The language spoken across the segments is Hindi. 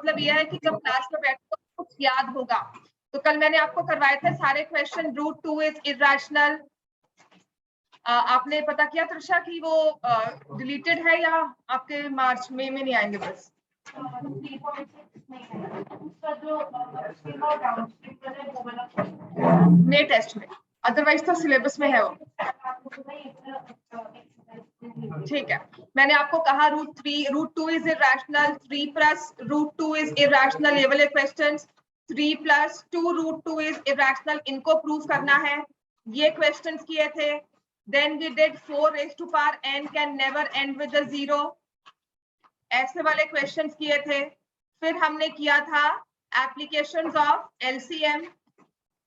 मतलब यह है कि जब क्लास में बैठो तो कुछ याद होगा। तो कल मैंने आपको करवाए थे सारे क्वेश्चन, रूट 2 इज इरेशनल। आपने पता किया त्रिशा कि वो डिलीटेड है या आपके मार्च में नहीं आएंगे बस? नए टेस्ट में, अदरवाइज तो सिलेबस में है वो। ठीक है, मैंने आपको कहा root 2 is irrational, 3 plus root 2 is irrational, ये वाले questions 3 plus 2 root 2 is irrational, इनको प्रूव करना है। ये क्वेश्चंस किए थे। Then we did 4 raised to power n can never end with a 0, ऐसे वाले क्वेश्चंस किए थे। फिर हमने किया था एप्लीकेशंस ऑफ एलसीएम,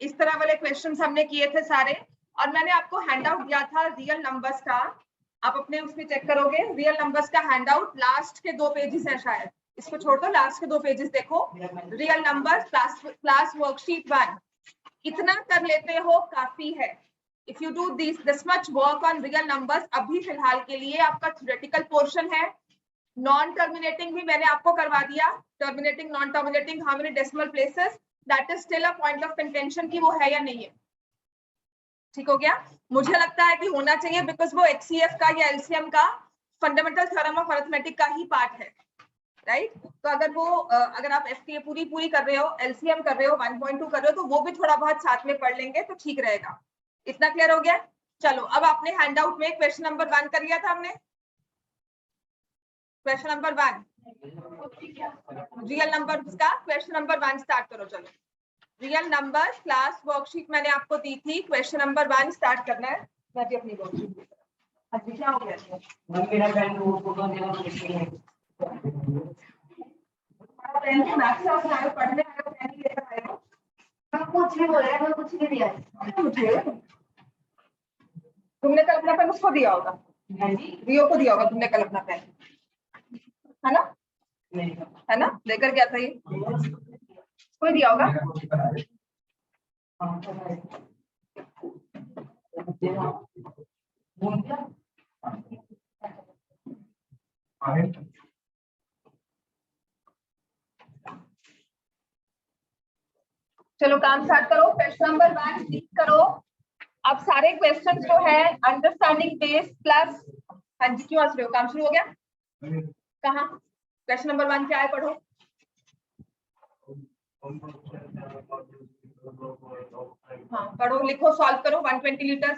इस तरह वाले क्वेश्चंस हमने किए थे सारे। और मैंने आपको हैंडआउट दिया था रियल नंबर्स का, आप अपने उसमें चेक करोगे रियल नंबर्स का हैंडआउट, लास्ट के 2 पेजेस है शायद, इसको छोड़ दो, लास्ट के 2 पेजेस देखो। रियल नंबर्स क्लास वर्कशीट 1, इतना कर लेते हो काफी है। If you do this much work on real numbers, अभी फिलहाल के लिए आपका theoretical portion है। नॉन टर्मिनेटिंग भी मैंने आपको करवा दिया, terminating non terminating how many decimal places, that is still a point of contention कि वो है या नहीं है। ठीक हो गया? मुझे लगता है कि होना चाहिए, बिकॉज वो HCF का या LCM का फंडामेंटल थ्योरम ऑफ अरिथमेटिक का ही पार्ट है, राइट? तो अगर वो अगर आप FTA पूरी कर रहे हो, LCM कर रहे हो, 1.2 कर रहे हो, तो वो भी थोड़ा बहुत साथ में पढ़ लेंगे तो ठीक रहेगा। इतना क्लियर हो गया? चलो, अब आपने हैंडआउट में क्वेश्चन नंबर 1 कर लिया था हमने। क्वेश्चन नंबर 1 रियल नंबर्स का क्वेश्चन नंबर 1 स्टार्ट करो। चलो, रियल नंबर क्लास वर्कशीट मैंने आपको दी थी, क्वेश्चन नंबर 1 स्टार्ट करना है। मैं भी अपनी वर्कशीट क्या हो गया? पढ़ने आए कुछ भी बोल रहे, कुछ भी दिया मुझे। तुमने कल अपना पेन उसको दिया होगा, रियो को दिया होगा तुमने कल अपना पेन, है ना? है ना? लेकर गया था ये, कोई दिया होगा। चलो काम स्टार्ट करो। क्वेश्चन नंबर 1 टिक करो। अब सारे क्वेश्चन जो है अंडरस्टैंडिंग बेस प्लस, हाँ जी क्यों हंस रहे हो? काम शुरू हो गया? कहाँ? क्वेश्चन नंबर 1 क्या है, पढ़ो। हाँ पढ़ो, लिखो, सॉल्व करो। 120 लीटर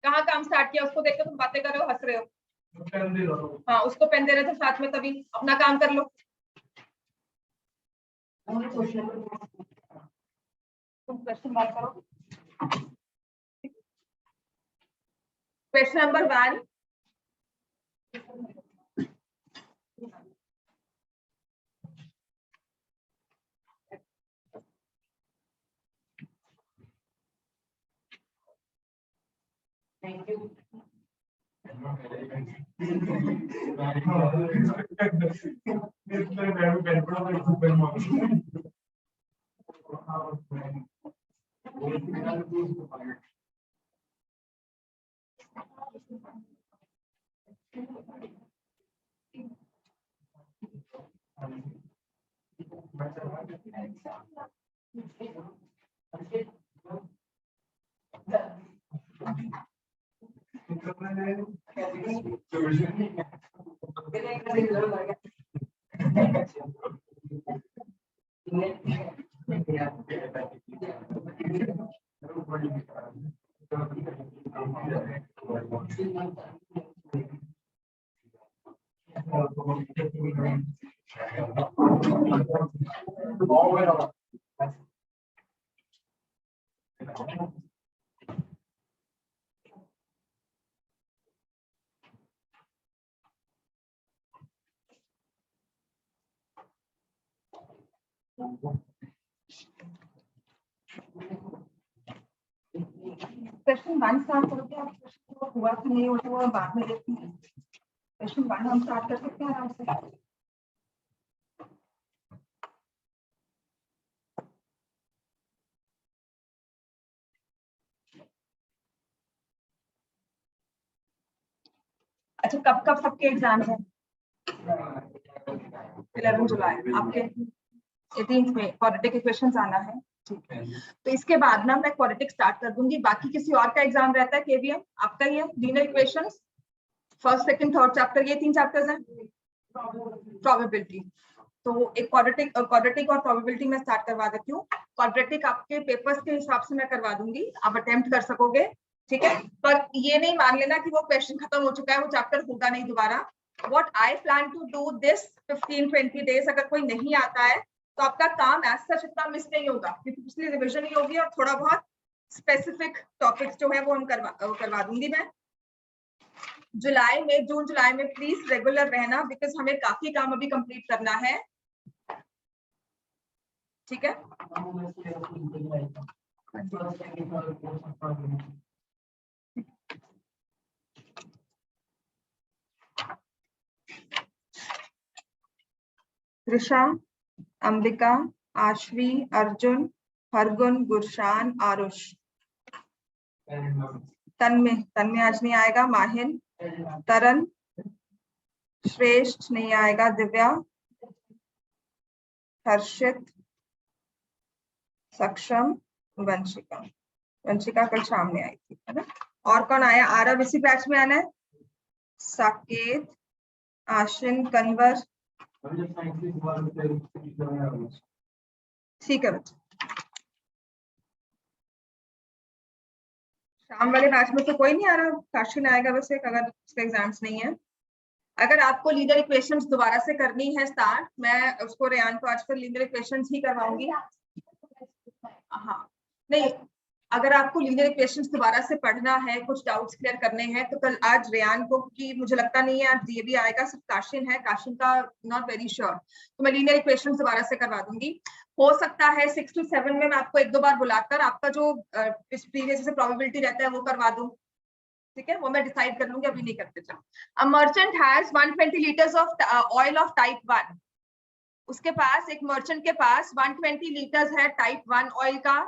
कहाँ काम स्टार्ट किया उसको देखो, तुम बातें कर रहे हो, हंस रहे हो। हाँ उसको पेन दे रहे थे साथ में, तभी अपना काम कर लो। तुम क्वेश्चन बात करो। Question number 1, thank you. Question 1 start करोगे आप? क्वेश्चन हुआ कि नहीं हुआ वो बाद में देखते हैं। क्वेश्चन 1 हम स्टार्ट कर सकते हैं आराम से। अच्छा, कब कब सबके एग्जाम है? 11 जुलाई आपके। 18th में क्वाड्रेटिक इक्वेशंस आना है, ठीक है। तो इसके बाद ना मैं क्वाड्रेटिक स्टार्ट कर दूंगी, बाकी किसी और का एग्जाम रहता है केवीएम, आपका ही है linear equations, first second third chapter, ये 3 चैप्टर्स हैं। प्रोबेबिलिटी, तो एक क्वाड्रेटिक और प्रोबेबिलिटी में स्टार्ट करवा देती हूँ। क्वाड्रेटिक आपके पेपर्स के हिसाब से मैं करवा दूंगी, आप अटेम्प्ट कर सकोगे, ठीक है। पर ये नहीं मान लेना कि वो क्वेश्चन खत्म हो चुका है, वो चैप्टर होगा नहीं दोबारा। What I plan to do this 15-20 days, अगर कोई नहीं आता है तो आपका काम एज सच इतना मिस नहीं होगा, क्योंकि पिछली रिविजन ही होगी और थोड़ा बहुत स्पेसिफिक टॉपिक्स जो है वो हम करवा दूंगी मैं। जून जुलाई में प्लीज रेगुलर रहना, बिकॉज हमें काफी काम अभी कंप्लीट करना है, ठीक है। त्रिशा, अंबिका, आश्वी, अर्जुन, हरगुन, गुरशान, आरुष, तन्मय आज नहीं आएगा, माहिन, तरन, श्रेष्ठ नहीं आएगा, दिव्या, हर्षित, सक्षम, वंशिका कल शाम में आई थी, है ना। और कौन आया? आरव इसी बैच में आना है, साकेत, आशिन, कन्वर, ठीक है बच्चे। शाम वाले बैच में तो कोई नहीं आ रहा, काशिन आएगा बस एक, अगर उसके एग्जाम्स नहीं है। अगर आपको लीनियर इक्वेशंस दोबारा से करनी है स्टार्ट, मैं उसको रेयान को आजकल लीनियर इक्वेशंस ही करवाऊंगी। हाँ नहीं, अगर आपको लीनियर इक्वेशंस दोबारा से पढ़ना है, कुछ डाउट्स क्लियर करने हैं, तो कल आज रेयान को, कि मुझे लगता नहीं है आज ये भी आएगा, सिर्फ काशिन है, काशिन का नॉट वेरी श्योर, तो मैं लीनियर इक्वेशंस दोबारा से करवा दूंगी। हो सकता है 6 to 7 में मैं आपको 1-2 बार बुलाकर आपका जो प्रीवियस से प्रोबेबिलिटी रहता है वो करवा दूं, ठीक है। वो मैं डिसाइड कर लूंगी, अभी नहीं करते। A merchant has 120 litres of oil of type 1, उसके पास, एक मर्चेंट के पास 120 लीटर्स है टाइप 1 ऑयल का,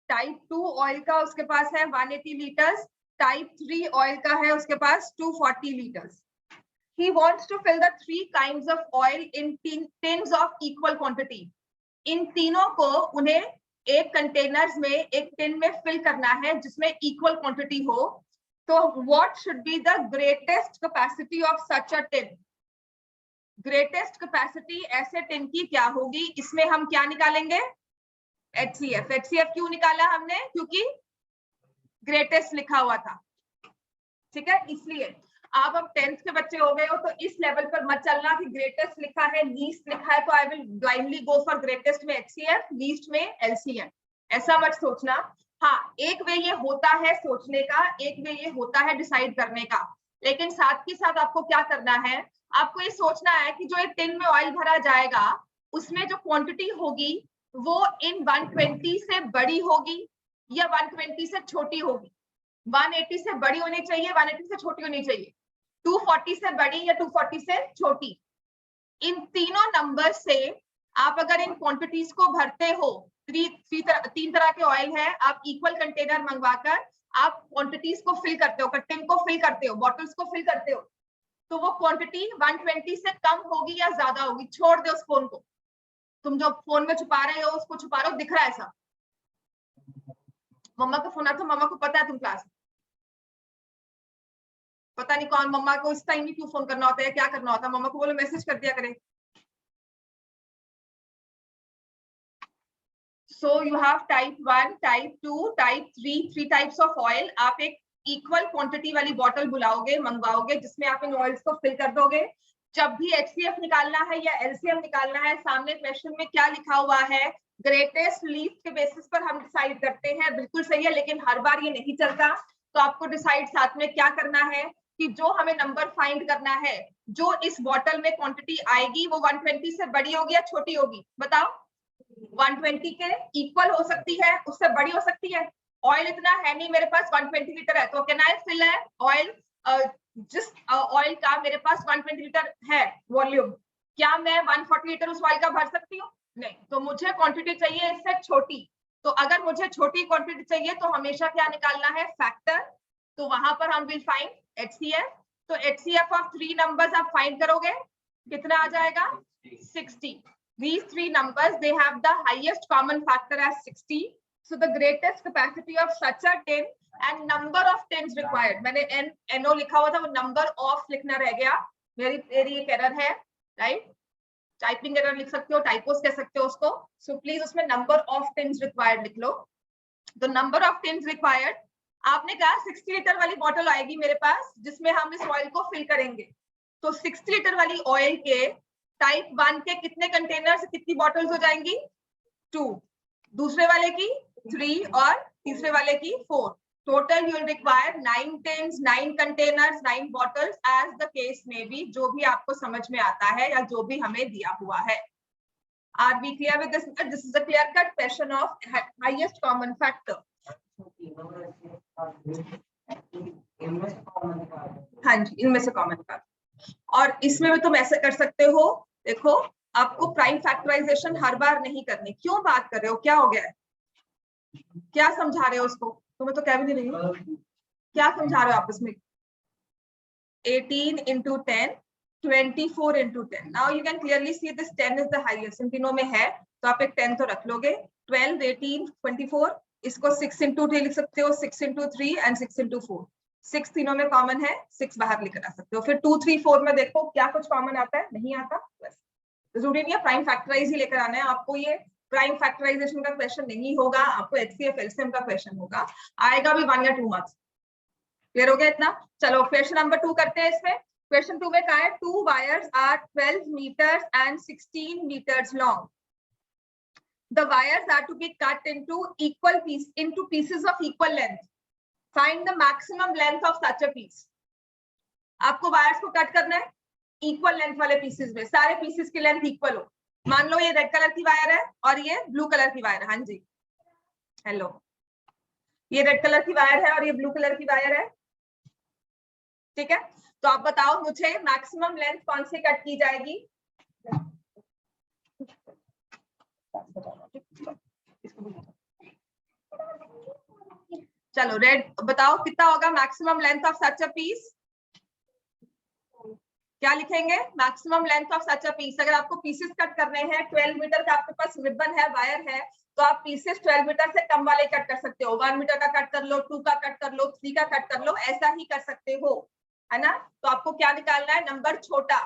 टाइप 2 ऑयल का उसके पास है 180 लीटर्स, टाइप 3 ऑयल का है उसके पास 240 litres. He wants to fill the 3 kinds of oil in tins of equal quantity. इन तीनों को उन्हें एक कंटेनर्स में, एक टिन में फिल करना है जिसमें इक्वल क्वांटिटी हो। तो what should be the greatest capacity of such a tin? Greatest capacity ऐसे टिन की क्या होगी? इसमें हम क्या निकालेंगे? HCF। HCF क्यों निकाला हमने? क्योंकि ग्रेटेस्ट लिखा हुआ था, ठीक है, इसलिए। आप अब 10th के बच्चे हो गए हो, तो इस लेवल पर मत चलना कि ग्रेटेस्ट लिखा है, लीस्ट लिखा है तो I will blindly go for greatest में HCF, लीस्ट में LCM, ऐसा मत सोचना। हाँ, एक वे ये होता है सोचने का, एक वे ये होता है डिसाइड करने का, लेकिन साथ ही साथ आपको क्या करना है? आपको ये सोचना है कि जो एक टिन में ऑयल भरा जाएगा उसमें जो क्वांटिटी होगी वो इन 120 से बड़ी होगी या 120 से छोटी होगी। 180 से बड़ी होनी चाहिए, 180 से छोटी होनी चाहिए, 240 से बड़ी या 240 से छोटी। इन तीनों नंबर से आप अगर इन क्वांटिटीज को भरते हो, तीन तरह के ऑयल है, आप इक्वल कंटेनर मंगवाकर आप क्वांटिटीज को फिल करते हो, टिन को फिल करते हो, बॉटल्स को फिल करते हो, तो वो क्वांटिटी 120 से कम होगी या ज्यादा होगी? छोड़ दो उस फोन को, तुम जो फोन में छुपा रहे हो उसको छुपा रहे हो, दिख रहा है ऐसा। मम्मा का फोन आता तो मम्मा को पता है तुम क्लास, पता नहीं कौन मम्मा को इस टाइम में क्यों फोन करना होता है, क्या करना होता है, मम्मा को बोलो मैसेज कर दिया करे। So you have type 1, type 2, type 3, 3 types of oil. आप एक इक्वल क्वांटिटी वाली बॉटल बुलाओगे, मंगवाओगे, जिसमें आप इन ऑयल्स को फिल कर दोगे। जब भी HCF निकालना है या LCM निकालना है, सामने क्वेश्चन में क्या लिखा हुआ है, ग्रेटेस्ट लीस्ट के बेसिस पर हम डिसाइड करते हैं, बिल्कुल सही है, लेकिन हर बार ये नहीं चलता। तो आपको डिसाइड साथ में क्या करना है कि जो हमें नंबर फाइंड करना है, जो इस बॉटल में क्वांटिटी आएगी वो 120 से बड़ी होगी या छोटी होगी? बताओ। 120 के इक्वल हो सकती है, उससे बड़ी हो सकती है। ऑयल इतना है नहीं मेरे पास, 120 लीटर है, तो कैन आई फिल है ऑयल, जिस ऑयल का मेरे पास 120 लीटर है वॉल्यूम, क्या मैं 140 लीटर उस ऑयल का भर सकती हूँ? नहीं। तो मुझे क्वांटिटी चाहिए इससे छोटी। तो अगर मुझे छोटी क्वांटिटी चाहिए तो हमेशा क्या निकालना है? फैक्टर। तो वहां पर हम विल फाइंड HCF। तो HCF ऑफ 3 नंबर्स आप फाइंड करोगे, कितना आ जाएगा? 60। These three numbers, they have the highest common factor as 60. So the greatest capacity of such a tin and number of tins required. मैंने NO लिखा हुआ था, वो number of लिखना रह गया, मेरी एक एरर है, राइट? टाइपिंग एरर लिख सकते हो, टाइपोस कह सकते हो उसको. सो प्लीज उसमें नंबर ऑफ टिन्स रिक्वायर्ड लिख लो. तो नंबर ऑफ टिन्स रिक्वायर्ड, आपने कहा 60 लीटर वाली बॉटल आएगी मेरे पास जिसमें हम इस ऑयल को फिल करेंगे. तो 60 लीटर वाली ऑयल के टाइप 1 के कितने कंटेनर से कितनी बॉटल्स हो जाएंगी? 2. दूसरे वाले की 3 और तीसरे वाले की 4. Total you will require 9 tins, 9 containers, 9 bottles as the case may be, जो भी आपको समझ में आता है या जो भी हमें दिया हुआ है. Are we clear with this? This is a clear-cut question of highest common factor. हाँ जी, इनमें से कॉमन फैक्टर. और इसमें भी तुम ऐसे कर सकते हो. देखो, आपको प्राइम फैक्टराइजेशन हर बार नहीं करनी. क्यों बात कर रहे हो? क्या हो गया है? क्या समझा रहे हो उसको? तुम्हें तो क्या भी नहीं रही. क्या समझा रहे हो आप इसमें? 18 into 10, 24 into 10. Now you can clearly see this 10 is the highest. इन तीनों में है तो आप एक 10 तो रख लोगे. 12, 18, 24. इसको 6 into 3 लिख सकते हो, 6 into 3 and 6 into 4. 6 तीनों में कॉमन है, 6 बाहर लेकर आ सकते हो. फिर 2, 3, 4 में देखो क्या कुछ कॉमन आता है, नहीं आता. बस जरूरी नहीं है प्राइम फैक्टराइज ही लेकर आना है आपको. ये प्राइम फैक्टराइजेशन का क्वेश्चन नहीं होगा, आपको HCF LCM का क्वेश्चन होगा. आएगा भी 1 या 2 मार्क्स. क्लियर हो गया इतना? चलो क्वेश्चन नंबर 2 करते हैं. इसमें क्वेश्चन 2 में क्या है? 2 wires are 12 meters and 16 meters long. The wires are to be cut into pieces of equal length. Find the maximum length of such a piece. आपको वायर्स को कट करना है इक्वल लेंथ वाले पीसेस में. सारे पीसेस की लेंथ इक्वल हो. मान लो ये रेड कलर की वायर है और ये ब्लू कलर की वायर है. हाँ जी, हेलो. ये रेड कलर की वायर है और ये ब्लू कलर की वायर है. ठीक है, तो आप बताओ मुझे मैक्सिमम लेंथ कौन सी कट की जाएगी? चलो रेड बताओ कितना होगा maximum length of such a piece? क्या लिखेंगे? Maximum length of such a piece. अगर आपको पीसेस कट करने हैं 12 मीटर का आपके पास रिबन है, वायर है, तो आप पीसेस 12 मीटर से कम वाले कट कर सकते हो. 1 मीटर का कट कर लो, 2 का कट कर लो, 3 का कट कर लो, ऐसा ही कर सकते हो, है ना? तो आपको क्या निकालना है? नंबर छोटा.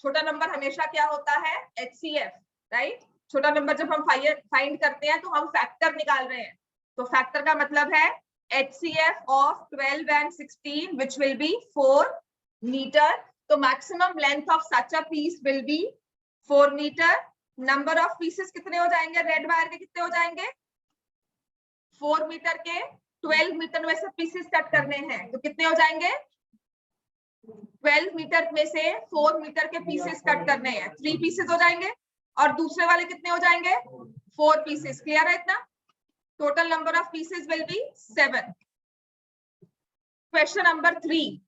छोटा नंबर हमेशा क्या होता है? HCF, right? छोटा नंबर जब हम फाइंड करते हैं तो हम फैक्टर निकाल रहे हैं. तो फैक्टर का मतलब है HCF of 12 and 16 which will be 4 meter. तो maximum length of such a piece will be 4 metre. Number of pieces कितने हो जाएंगे? रेड वायर के कितने हो जाएंगे? 4 मीटर के 12 मीटर में से पीसेस कट करने हैं तो कितने हो जाएंगे? 12 मीटर में से 4 मीटर के पीसेस कट करने हैं, 3 पीसेस हो जाएंगे. और दूसरे वाले कितने हो जाएंगे? 4 पीसेस. क्लियर है इतना? Total number of pieces will be 7. Question number 3.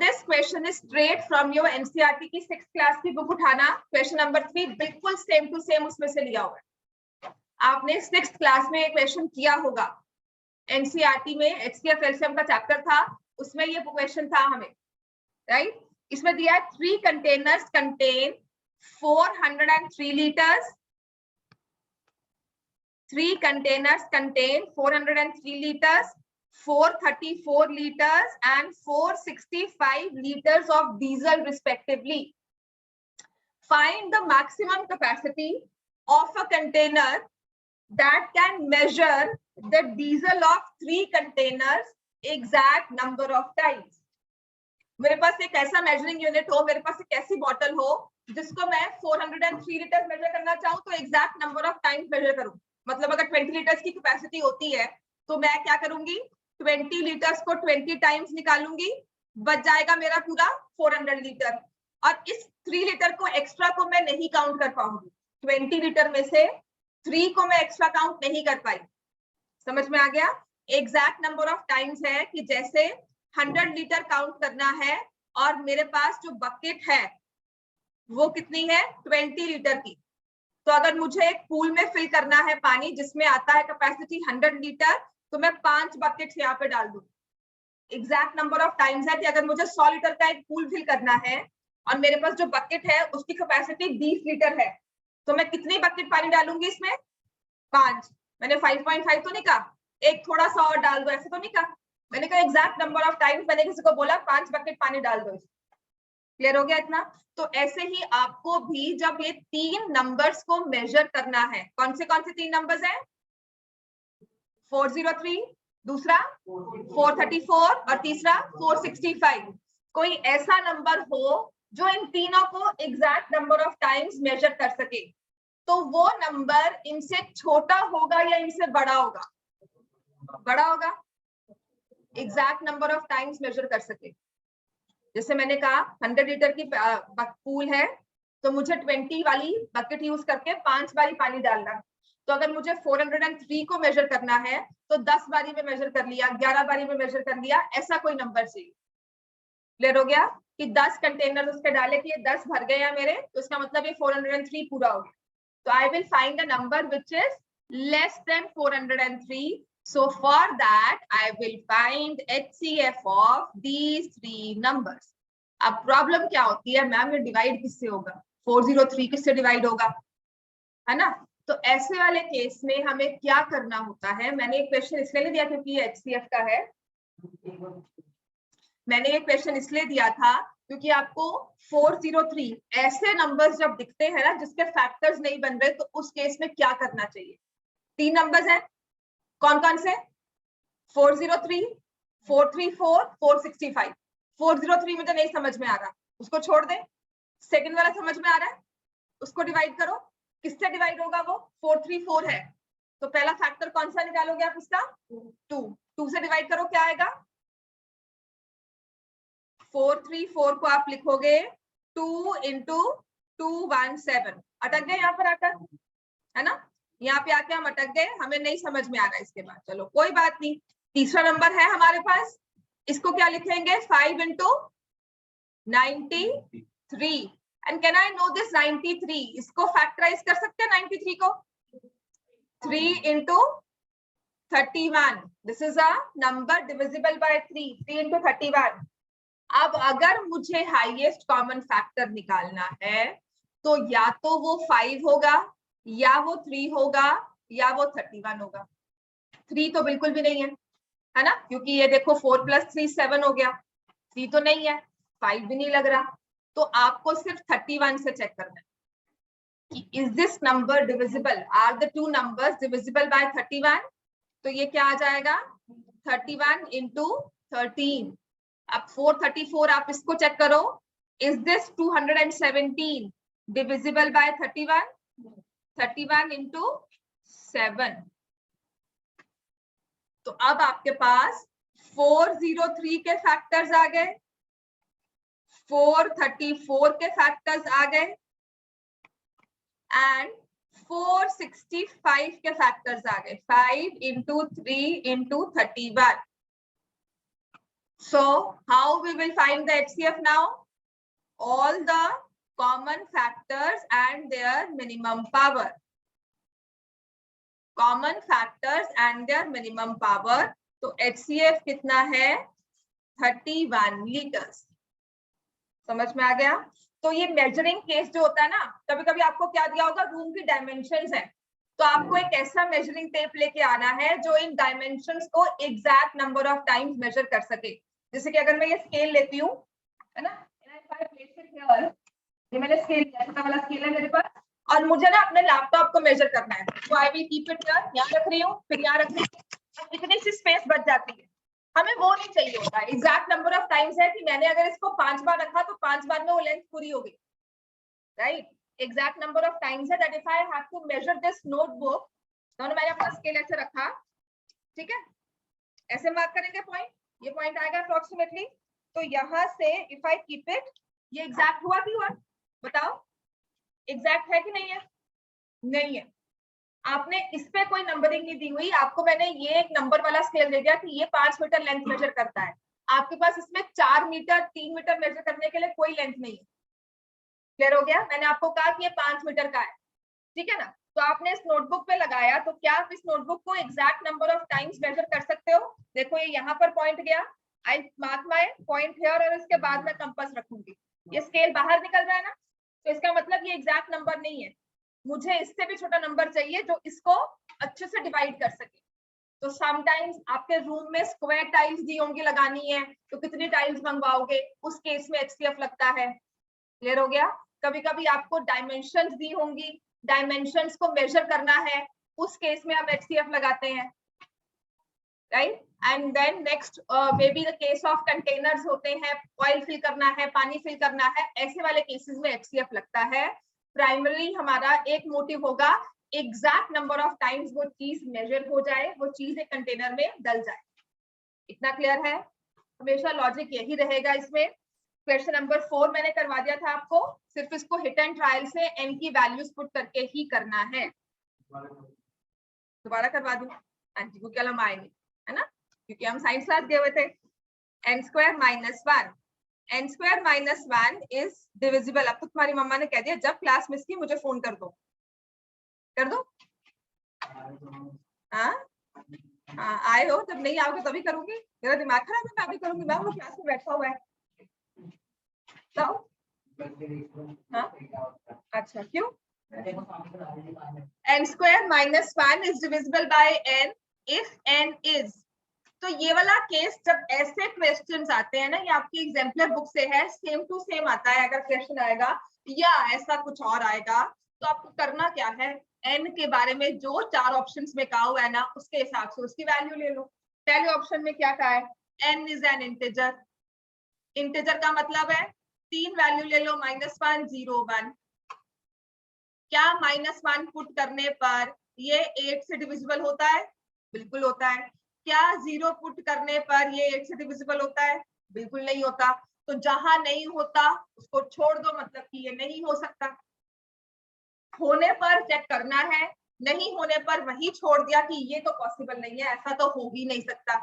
This question is straight from your NCERT की 6th क्लास की बुक उठाना. क्वेश्चन नंबर 3 बिल्कुल सेम टू सेम उसमें से लिया हुआ है. आपने 6th क्लास में एक क्वेश्चन किया होगा. NCERT में HCF LCM का चैप्टर था, उसमें ये क्वेश्चन था हमें, राइट? इसमें दिया है 3 containers contain 403 liters. 3 containers contain 403 liters, 434 liters and 465 liters of diesel respectively. Find the maximum capacity of a container that can measure the diesel of 3 containers exact number of times. मेरे पास एक ऐसा मेजरिंग यूनिट हो, मेरे पास एक ऐसी बॉटल हो जिसको मैं 403 लीटर मेजर करना चाहूँ तो exact number of times measure करूँ. मतलब अगर 20 लीटर्स की कैपेसिटी होती है तो मैं क्या करूंगी? 20 लीटर्स को 20 टाइम्स निकालूंगी, बच जाएगा मेरा पूरा 400 लीटर. और इस 3 लीटर को एक्स्ट्रा को मैं नहीं काउंट कर पाऊंगी. 20 लीटर में से 3 को मैं एक्स्ट्रा काउंट नहीं कर पाई. समझ में आ गया? एग्जैक्ट नंबर ऑफ टाइम्स है कि जैसे 100 लीटर काउंट करना है और मेरे पास जो बकेट है वो कितनी है? 20 लीटर की. तो अगर मुझे एक पूल में फिल करना है पानी जिसमें आता है कैपेसिटी 100 लीटर, तो मैं 5 बकेट्स यहाँ पे डाल दूँ. एग्जैक्ट नंबर ऑफ टाइम्स है कि अगर मुझे 100 लीटर का एक पूल फिल करना है और मेरे पास जो बकेट है उसकी कैपेसिटी 20 लीटर है, तो मैं कितनी बकेट पानी डालूंगी इसमें? 5। मैंने 5.5 तो नहीं कहा, एक थोड़ा सा और डाल दो, ऐसे तो नहीं कहा। मैंने कहा एग्जैक्ट नंबर ऑफ टाइम्स, मैंने किसी को बोला 5 बकेट पानी डाल दो। क्लियर हो गया इतना? तो ऐसे ही आपको भी जब ये 3 नंबर्स को मेजर करना है, कौन से 3 नंबर्स हैं? 403, दूसरा 434 और तीसरा 465। कोई ऐसा नंबर हो जो इन तीनों को exact number of times measure कर सके, तो वो नंबर इनसे छोटा होगा या इनसे बड़ा होगा? बड़ा होगा, exact number of times measure कर सके। जैसे मैंने कहा 100 लीटर की पूल है, तो मुझे 20 वाली बकेट यूज करके 5 बारी पानी डालना। तो अगर मुझे 403 को मेजर करना है तो 10 बारी में मेजर कर लिया, 11 बारी में मेजर कर लिया, ऐसा कोई नंबर चाहिए। क्लियर हो गया कि 10 कंटेनर उसके डाले कि ये 10 भर गए हैं मेरे, तो इसका मतलब ये 403 पूरा हो गया। तो I will find a number which is less than 403. So for that, I will find HCF of these 3 numbers. अब प्रॉब्लम क्या होती है, मैम ये डिवाइड किससे होगा? 403 किससे डिवाइड होगा, है ना? तो ऐसे वाले केस में हमें क्या करना होता है, मैंने एक क्वेश्चन इसलिए नहीं दिया क्योंकि ये HCF का है। मैंने ये क्वेश्चन इसलिए दिया था क्योंकि आपको 403 ऐसे नंबर्स जब दिखते हैं ना जिसके फैक्टर्स नहीं बन रहे, तो उस केस में क्या करना चाहिए। 3 नंबर्स हैं, कौन कौन से? 403, 434, 465। 403 मुझे नहीं समझ में आ रहा, उसको छोड़ दे। सेकंड वाला समझ में आ रहा है, उसको डिवाइड करो। किससे डिवाइड होगा वो? 434 है, तो पहला फैक्टर कौन सा निकालोगे आप उसका? 2 से डिवाइड करो, क्या आएगा? 434 को आप लिखोगे 2 into 217। अटक गए यहाँ पर आकर, है ना? यहाँ पे आके हम अटक गए, हमें नहीं समझ में आ रहा है इसके बाद। चलो कोई बात नहीं, तीसरा नंबर है हमारे पास, इसको क्या लिखेंगे? 5 into 93। And can I know this 93? इसको फैक्टराइज कर सकते हैं 93 को? 3 into 31। This is a number divisible by 3। 3 into 31। अब अगर मुझे हाईएस्ट कॉमन फैक्टर निकालना है तो या तो वो 5 होगा, या वो 3 होगा, या वो 31 होगा। 3 तो बिल्कुल भी नहीं है ना? क्योंकि ये देखो 4 + 3 7 हो गया। 3 तो नहीं है, 5 भी नहीं लग रहा। तो आपको सिर्फ 31 से चेक करना है कि is this number divisible, are the 2 numbers divisible by 31? तो ये क्या आ जाएगा? 31 into 13। अब 434 आप इसको चेक करो, is this 217 divisible by 31? 31 into 7। तो अब आपके पास 403 के फैक्टर्स आ गए, 434 के फैक्टर्स आ गए, एंड 465 के फैक्टर्स आ गए। 5 into 3 into 31. So how we will find the HCF now? All the common factors and their minimum power. Common factors and their minimum power. तो HCF कितना है? 31 लीटर्स। समझ में आ गया? तो ये मेजरिंग केस जो होता है ना, कभी कभी आपको क्या दिया होगा, रूम की डायमेंशंस है, तो आपको एक ऐसा मेजरिंग टेप लेके आना है जो इन डायमेंशंस को exact number of times measure कर सके। जैसे कि अगर मैं ये स्केल लेती हूँ, है ना, ये मैंने स्केल लिया, छोटा वाला स्केल है मेरे पास, और मुझे ना अपने लैपटॉप को मेजर करना है, तो I will keep it here, यहाँ रख रही हूँ, फिर यहाँ रख रही हूँ, इतनी सी स्पेस बच जाती है। हमें वो नहीं चाहिए होता, एग्जैक्ट नंबर ऑफ टाइम्स है कि मैंने अगर इसको 5 बार रखा तो 5 बार में वो लेंथ पूरी हो गई, right? Exact number of times है that if I have to measure this notebook, तो मैंने अपना स्केल ऐसे रखा, ठीक है, ऐसे मार्क करेंगे पॉइंट, ये पॉइंट आएगा अप्रोक्सीमेटली, तो यहाँ से इफ आई कीप इट, ये एग्जैक्ट हुआ कि हुआ? बताओ, एग्जैक्ट है कि नहीं है? नहीं है। आपने इस पे कोई नंबरिंग नहीं दी हुई, आपको मैंने ये एक नंबर वाला स्केल दे दिया कि ये 5 मीटर लेंथ मेजर करता है, आपके पास इसमें 4 मीटर 3 मीटर मेजर करने के लिए कोई लेंथ नहीं है। क्लियर हो गया? मैंने आपको कहा कि ये 5 मीटर का है, ठीक है ना? तो आपने इस नोटबुक पे लगाया, तो क्या आप इस नोटबुक को exact number of times measure कर सकते हो? देखो ये यहाँ पर पॉइंट गया, I mark my point here, और इसके बाद मैं कंपास रखूंगी। ये स्केल बाहर निकल रहा है ना, तो इसका मतलब ये एग्जैक्ट नंबर नहीं है। मुझे इससे भी छोटा नंबर चाहिए जो इसको अच्छे से डिवाइड कर सके। तो समटाइम्स आपके रूम में स्क्वायर टाइल्स दी होंगी लगानी है, तो कितनी टाइल्स मंगवाओगे, उस केस में HCF लगता है। क्लियर हो गया। कभी कभी आपको डायमेंशंस दी होंगी, डायमेंशंस को मेजर करना है, उस केस में हम HCF लगाते हैं, right. And then next may be the case of containers होते हैं, ऑयल फिल करना है, पानी फिल करना है, ऐसे वाले केसेस में HCF लगता है। प्राइमरी हमारा एक मोटिव होगा एग्जैक्ट नंबर ऑफ टाइम्स वो चीज मेजर हो जाए, वो चीज एक कंटेनर में डल जाए। इतना क्लियर है? हमेशा लॉजिक यही रहेगा इसमें। क्वेश्चन नंबर 4 मैंने करवा दिया था आपको, सिर्फ इसको हिट एंड ट्रायल से n की वैल्यूज पुट करके ही करना है। दोबारा करवा दूं? हाँ जी, क्योंकि हम आए नहीं, है ना, क्योंकि हम साइंस क्लास गए हुए थे। n square minus 1, n square minus 1 is divisible. अब तो तुम्हारी मम्मा ने कह दिया जब क्लास मिस की मुझे फोन कर दो, कर दो। हाँ हाँ, आए हो, जब नहीं आओगे तभी करूंगी, मेरा दिमाग खराब है, मैं अभी करूंगी। मैम वो क्लास में बैठा हुआ है, तो हाँ अच्छा, क्यों? n square minus 1 is divisible by n if n is. तो ये वाला केस जब ऐसे क्वेश्चंस आते हैं ना, ये आपकी एग्जाम्पलर बुक से है, सेम टू सेम आता है। अगर क्वेश्चन आएगा या ऐसा कुछ और आएगा, तो आपको करना क्या है, n के बारे में जो 4 ऑप्शंस में कहा हुआ है ना, उसके हिसाब से उसकी वैल्यू ले लो। पहले ऑप्शन में क्या कहा है, n is an integer. Integer का मतलब है 3 वैल्यू ले लो, -1 0 1। क्या -1 पुट करने पर ये 8 से डिविजिबल होता है? बिल्कुल होता है। क्या 0 पुट करने पर ये 8 से डिविजिबल होता है? बिल्कुल नहीं होता। तो जहां नहीं होता उसको छोड़ दो, मतलब कि ये नहीं हो सकता। होने पर चेक करना है, नहीं होने पर वही छोड़ दिया कि ये तो पॉसिबल नहीं है, ऐसा तो हो ही नहीं सकता।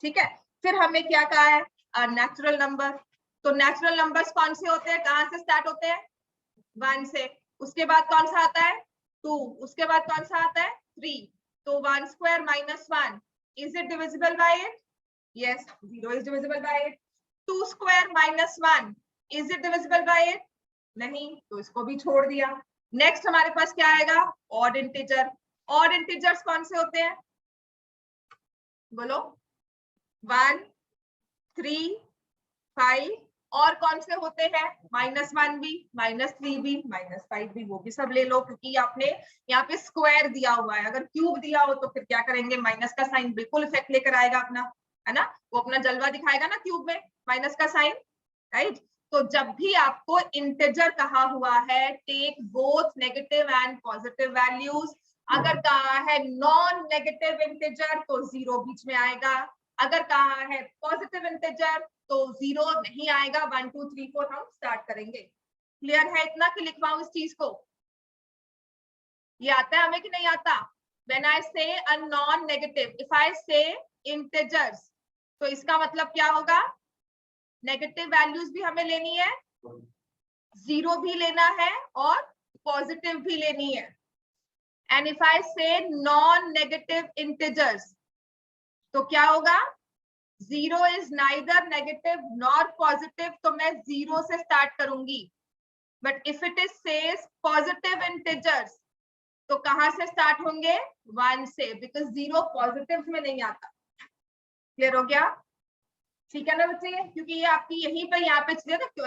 ठीक है। फिर हमें क्या कहा है, नेचुरल नंबर। तो नेचुरल नंबर्स कौन से होते हैं, कहां से स्टार्ट होते हैं? 1 से। उसके बाद कौन सा आता है? 2। उसके बाद कौन सा आता है? 3। तो 1 square minus 1 is it divisible by 8? Yes, 0 is divisible by 8। 2 square minus 1 is it divisible by 8? नहीं, तो इसको भी छोड़ दिया। नेक्स्ट हमारे पास क्या आएगा, ऑड इंटीजर। ऑड इंटीजर्स कौन से होते हैं, बोलो? 1 3 5 और कौन से होते हैं, -1 भी, -3 भी, -5 भी, वो भी सब ले लो, क्योंकि आपने यहाँ पे स्क्वायर दिया हुआ है। अगर क्यूब दिया हो तो फिर क्या करेंगे, माइनस का साइन बिल्कुल इफेक्ट लेकर आएगा अपना, है ना, वो अपना जलवा दिखाएगा ना क्यूब में, माइनस का साइन, राइट। तो जब भी आपको इंटीजर कहा हुआ है, take both negative and positive values. अगर कहा है नॉन नेगेटिव इंटीजर तो 0 बीच में आएगा, अगर कहा है पॉजिटिव इंटीजर तो 0 नहीं आएगा। 1 2 3 4 हम स्टार्ट करेंगे। क्लियर है इतना कि लिखवाऊं इस चीज को? ये आता है हमें कि नहीं आता? When I say a non-negative, if I say integers, तो इसका मतलब क्या होगा, नेगेटिव वैल्यूज भी हमें लेनी है, 0 भी लेना है और पॉजिटिव भी लेनी है। एंड इफ आई से नॉन नेगेटिव इंटीजर्स तो क्या होगा, 0 is neither negative nor positive, तो मैं 0 से स्टार्ट करूंगी। But if it is says positive integers तो कहां से स्टार्ट होंगे, 1 से, बिकॉज 0 पॉजिटिव में नहीं आता। क्लियर हो गया? ठीक है ना बच्चे, क्योंकि ये आपकी यहीं पर यहाँ पे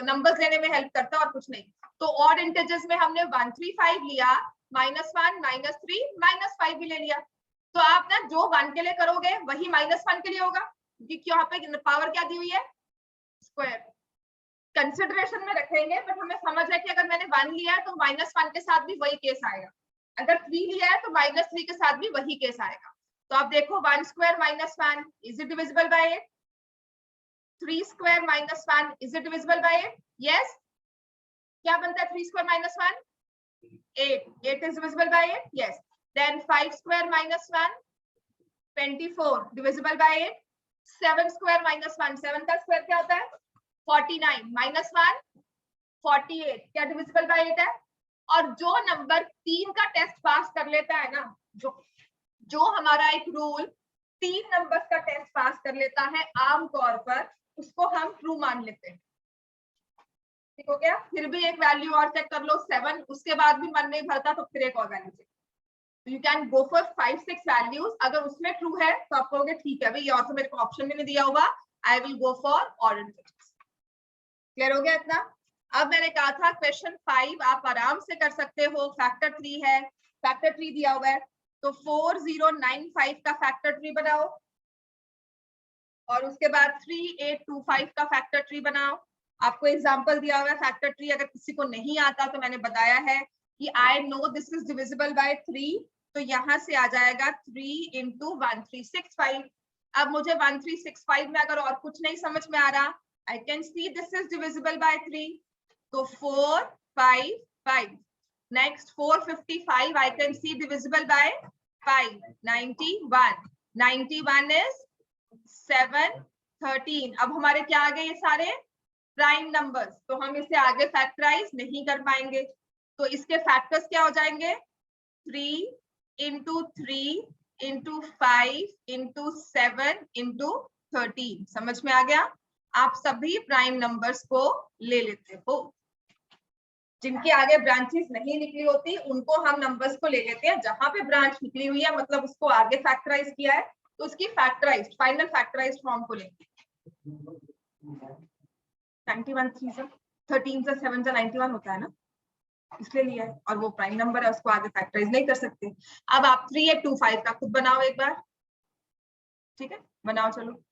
नंबर्स लेने में हेल्प करता है और कुछ नहीं। तो ऑड इंटीजर्स में हमने 1 3 5 लिया, -1 -3 -5 भी ले लिया। तो आप ना जो 1 के लिए करोगे वही -1 के लिए होगा, क्योंकि यहाँ पे पावर क्या दी हुई है, स्क्वायर। कंसिडरेशन में रखेंगे, बट हमें समझ है कि अगर मैंने 1 लिया है तो -1 के साथ भी वही केस आएगा, अगर 3 लिया है तो -3 के साथ भी वही केस आएगा। तो आप देखो 1 square -1 is it divisible by 8? 3 square -1 is it divisible by 8? Yes. क्या बनता है 3 square -1? 8. 8 is divisible by 8? Yes. Then 5 square minus 1? 24. Divisible by 8? 7 square minus 1? 7 का स्क्वायर क्या होता है? 49. Minus 1? 48. क्या divisible by 8 है? और जो नंबर 3 का टेस्ट पास कर लेता है ना, जो हमारा एक रूल 3 नंबर्स का टेस्ट पास कर लेता है आमतौर पर, उसको हम ट्रू मान लेते हैं। ठीक हो गया। फिर भी एक वैल्यू और चेक कर लो 7, उसके बाद भी मन नहीं भरता तो फिर एक और value check. You can go for 5-6 values. अगर उसमें ट्रू है तो आप कहोगे ठीक है भाई, ये और तो मेरे को ऑप्शन में नहीं दिया होगा, I will go for odd digits. Clear हो गया इतना। अब मैंने कहा था क्वेश्चन 5 आप आराम से कर सकते हो, फैक्टर 3 है, फैक्टर 3 दिया हुआ है तो 4095 का फैक्टर 3 बनाओ और उसके बाद 3825 का फैक्टर 3 बनाओ। आपको एग्जांपल दिया हुआ है फैक्टर 3, अगर किसी को नहीं आता तो मैंने बताया है कि I know this is divisible by 3, तो यहां से आ जाएगा 3 into 1365। अब मुझे 1365 में अगर और कुछ नहीं समझ में आ रहा, I can see this is divisible by 3, तो 455. Next 455 I can see divisible by 5. 91. 91 is 7, 13. अब हमारे क्या आ गए ये सारे प्राइम नंबर्स, तो हम इसे आगे फैक्टराइज नहीं कर पाएंगे, तो इसके फैक्टर्स क्या हो जाएंगे 3 into 3 into 5 into 7 into 13। समझ में आ गया। आप सभी प्राइम नंबर्स को ले लेते हो, जिनके आगे ब्रांचेस नहीं निकली होती उनको हम नंबर्स को ले लेते हैं, जहां पे ब्रांच निकली हुई है मतलब उसको आगे फैक्टराइज किया है तो उसकी फैक्टराइज्ड फाइनल फैक्टराइज्ड फॉर्म को लेंगे। 91 3 से 13 से 7 से 91 होता है ना, इसलिए लिया है, और वो प्राइम नंबर है उसको आगे फैक्टराइज नहीं कर सकते। अब आप 3825 का खुद बनाओ एक बार, ठीक है बनाओ चलो।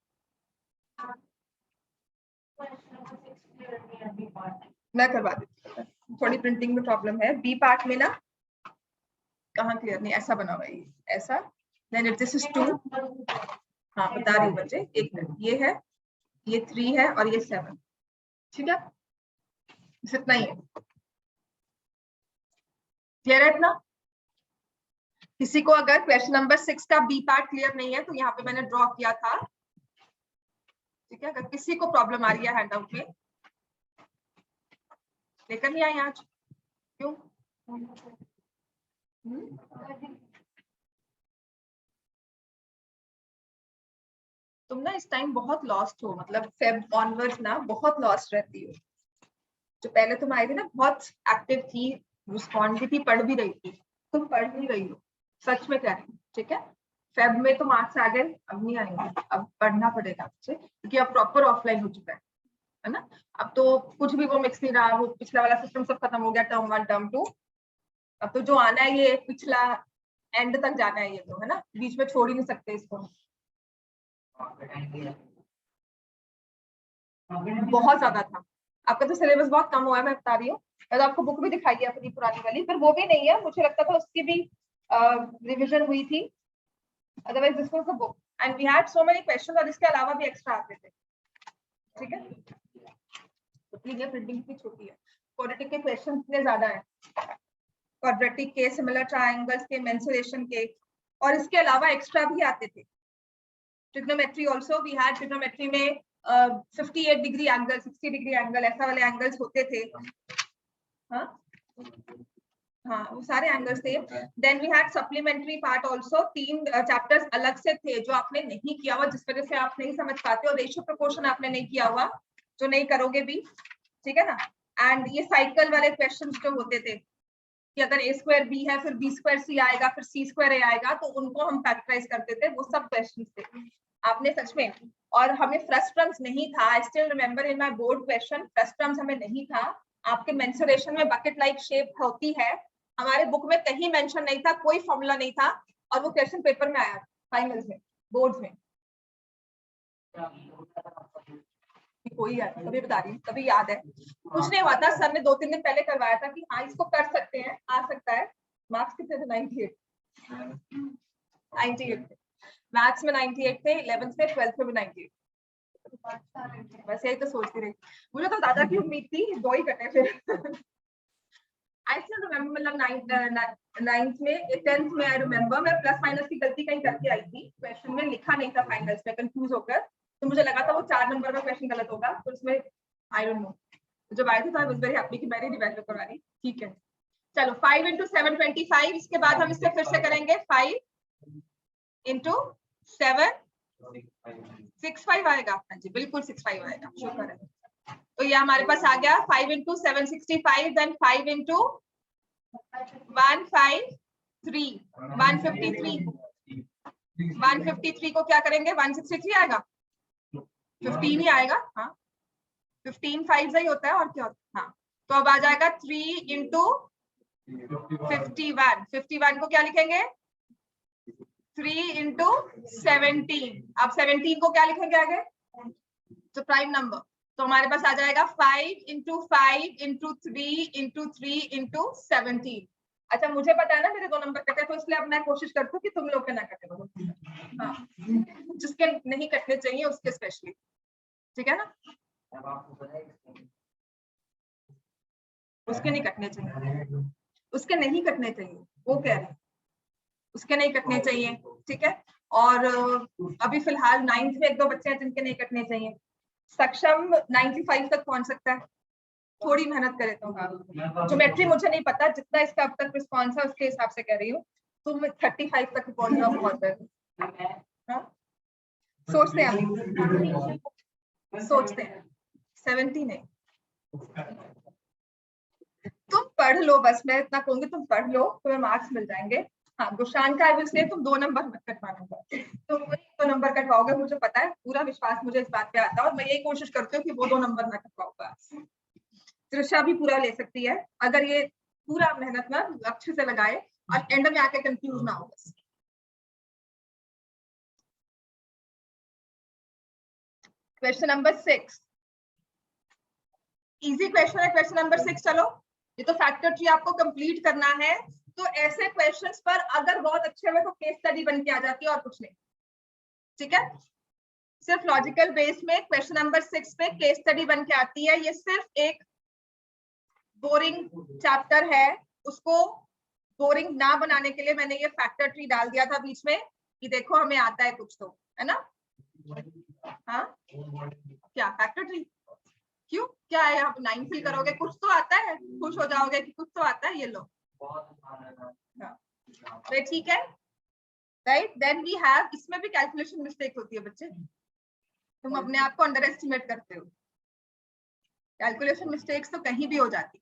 मैं करवा देती हूँ, थोड़ी प्रिंटिंग में प्रॉब्लम है। बी पार्ट में ना कहाँ क्लियर नहीं, ऐसा बना हुआ है ऐसा, देन इट दिस इज 2। हाँ बता रही हूँ बच्चे, एक मिनट, ये है, ये 3 है और ये 7, ठीक है इतना ही है। क्लियर है इतना। किसी को अगर क्वेश्चन नंबर 6 का बी पार्ट क्लियर नहीं है तो यहाँ पे मैंने ड्रॉ किया था, ठीक है। अगर किसी को प्रॉब्लम आ रही है हैंडआउट में, लेकर नहीं आए आज, क्यों? तुम ना इस टाइम बहुत लॉस्ट हो, मतलब फेब ऑनवर्ड्स ना बहुत लॉस्ट रहती हो। जो पहले तुम आई थी ना बहुत एक्टिव थी, रिस्पॉन्ड भी थी, पढ़ भी रही थी, तुम पढ़ नहीं रही हो, सच में कह रही हूँ, ठीक है। फेब में तो मार्क्स आ गए, अब नहीं आएंगे, अब पढ़ना पड़ेगा आपसे, क्योंकि अब प्रॉपर ऑफलाइन हो चुका है ना। अब तो कुछ भी वो मिक्स नहीं रहा, वो पिछला वाला सिस्टम सब खत्म हो गया, टर्म 1 टर्म 2। अब तो जो आना है ये पिछला एंड तक जाना है, ये तो है ना, बीच में छोड़ ही नहीं सकते इसको। बहुत ज्यादा था आपका तो, सिलेबस बहुत कम हुआ है मैं बता रही हूँ। तो आपको बुक भी दिखाई है अपनी पुरानी वाली, पर वो भी नहीं है, मुझे लगता था उसकी भी रिविजन हुई थी, otherwise this was the book and we had so many questions, और इसके अलावा भी एक्स्ट्रा आते थे, ठीक है। तो प्लीज प्रिंटिंग इतनी छोटी है, क्वाड्रेटिक के क्वेश्चन इतने ज्यादा है, क्वाड्रेटिक के, सिमिलर ट्रायंगल्स के, मेंसुरेशन के, और इसके अलावा एक्स्ट्रा भी आते थे। Trigonometry also we had, trigonometry में 58 डिग्री एंगल, 60 डिग्री एंगल, ऐसा वाले एंगल्स होते थे। हाँ हाँ वो सारे एंगल्स थे। Then we had supplementary part also, 3 chapters अलग से थे जो आपने नहीं किया हुआ, जिस वजह से आप नहीं समझ पाते हो। रेशियो प्रोपोर्शन आपने नहीं किया हुआ, जो नहीं करोगे भी, ठीक है ना। एंड ये साइकिल वाले क्वेश्चंस जो होते थे कि अगर a स्क्वायर b है फिर b स्क्वायर c आएगा फिर c स्क्वायर a आएगा, तो उनको हम फैक्टराइज करते थे, वो सब क्वेश्चंस थे आपने सच में। और हमें फ्रस्ट्रम्स नहीं था, I still remember in my board question, frustums हमें नहीं था। आपके मेंसुरेशन में बकेट लाइक शेप होती है, हमारे बुक में कहीं मेंशन नहीं था, कोई फॉर्मूला नहीं था, और वो क्वेश्चन पेपर में आया फाइनल्स में, बोर्ड्स में। कोई याद, तभी बता रही हूँ, तभी याद है। कुछ नहीं हुआ था, सर ने 2-3 दिन पहले करवाया था कि हाँ इसको कर सकते हैं, आ सकता है। मार्क्स कितने थे? 98 थे मैथ्स में, 98 थे 11th में, 12th में भी 98। वैसे ही तो सोचती रही, मुझे तो दादा की उम्मीद थी 2 ही कटे फिर। आई स्टिल रिमेंबर, मतलब 9th में 10th में आई रिमेंबर, मैं प्लस माइनस की गलती कहीं करके आई थी, क्वेश्चन में लिखा नहीं था फाइनल्स में, कंफ्यूज होकर, तो मुझे लगा था वो 4 नंबर का क्वेश्चन गलत होगा, तो उसमें आई डोंट नो, जब आए थे तो आई वाज वेरी हैप्पी कि मैंने रिवाइज करवा ली, ठीक है। चलो 5 into 7 25, इसके बाद हम इससे फिर से करेंगे 5 into 7 65 आएगा, हाँ जी बिल्कुल 65 आएगा, शुक्र है। तो ये हमारे पास आ गया 5 into 765 देन 5 into 153 153 को क्या करेंगे 163 आएगा 15 ही आएगा। हाँ 15 5 ही होता है और क्या होता है। हाँ तो अब आ जाएगा 3 into 51 को क्या लिखेंगे 3 into 17। अब 17 को क्या लिखेंगे आगे तो प्राइम नंबर। तो हमारे पास आ जाएगा 5 into 5 into 3 into 3 into 17। अच्छा मुझे पता है ना मेरे 2 नंबर कटे तो इसलिए अब मैं कोशिश करती हूँ कि तुम लोग के ना कटे। हाँ जिसके नहीं कटने चाहिए उसके स्पेशली, ठीक है ना, उसके नहीं कटने चाहिए, उसके नहीं कटने चाहिए, वो कह रहे हैं उसके नहीं कटने चाहिए, ठीक है। और अभी फिलहाल 9th में 1-2 बच्चे हैं जिनके नहीं कटने चाहिए। सक्षम 95 तक पहुंच सकता है, थोड़ी मेहनत करे तो। ज्योमेट्री मुझे नहीं पता, जितना इसका अब तक रिस्पॉन्स है उसके हिसाब से कह रही हूँ। तुम 35 तक पहुंच जाओ बहुत है। सोचते हैं सोचते हैं 70 नहीं, तुम पढ़ लो बस, मैं इतना कहूंगी तुम पढ़ लो, तुम्हें मार्क्स मिल जाएंगे। हाँ गुशान का इसलिए तुम 2 नंबर मत कटवाना, तुम 2 नंबर कटवाओगे, मुझे पता है, पूरा विश्वास मुझे इस बात पे आता है और मैं यही कोशिश करती हूँ कि वो 2 नंबर ना कटवाऊंगा। त्रिशा भी पूरा ले सकती है अगर ये पूरा मेहनत ना अच्छे से लगाए और एंड में आके कंफ्यूज ना हो। बस क्वेश्चन नंबर 6 इजी क्वेश्चन है। क्वेश्चन नंबर 6 चलो, ये तो फैक्टर ट्री आपको कंप्लीट करना है, तो ऐसे क्वेश्चंस पर अगर बहुत अच्छे हुए तो केस स्टडी बन के आ जाती है और कुछ नहीं, ठीक है। सिर्फ लॉजिकल बेस में क्वेश्चन नंबर 6 पे केस स्टडी बन के आती है। ये सिर्फ एक बोरिंग चैप्टर है, उसको बोरिंग ना बनाने के लिए मैंने ये फैक्टर ट्री डाल दिया था बीच में कि देखो हमें आता है कुछ तो, है ना। हाँ क्या फैक्टर ट्री, क्यों क्या है, आप 9 फील करोगे, कुछ तो आता है, खुश हो जाओगे कि कुछ तो आता है, ये लो। तो ठीक है, राइट। देन वी हैव, इसमें भी कैलकुलेशन मिस्टेक होती है बच्चे, तुम अपने आप को अंडर एस्टिमेट करते हो, कैलकुलेशन मिस्टेक्स तो कहीं भी हो जाती।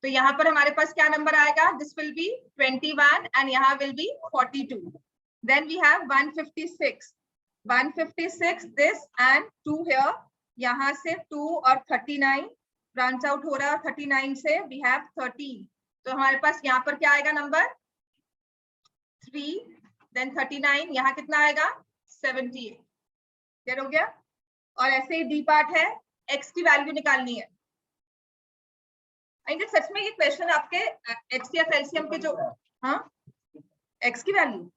तो यहाँ पर हमारे पास क्या नंबर आएगा, दिस विल बी 21 एंड यहाँ will be 42। Then we have 156 this and 2 here, यहाँ से 2 और 39 ब्रांच आउट हो रहा है, 39 से वी हैव 13। तो हमारे पास यहाँ पर क्या आएगा नंबर 3, देन 39, यहाँ कितना आएगा 78। क्लियर हो गया। और ऐसे ही डी पार्ट है, एक्स की वैल्यू निकालनी है। सच में ये क्वेश्चन आपके एचसीएफ एलसीएम के जो, हाँ एक्स की वैल्यू,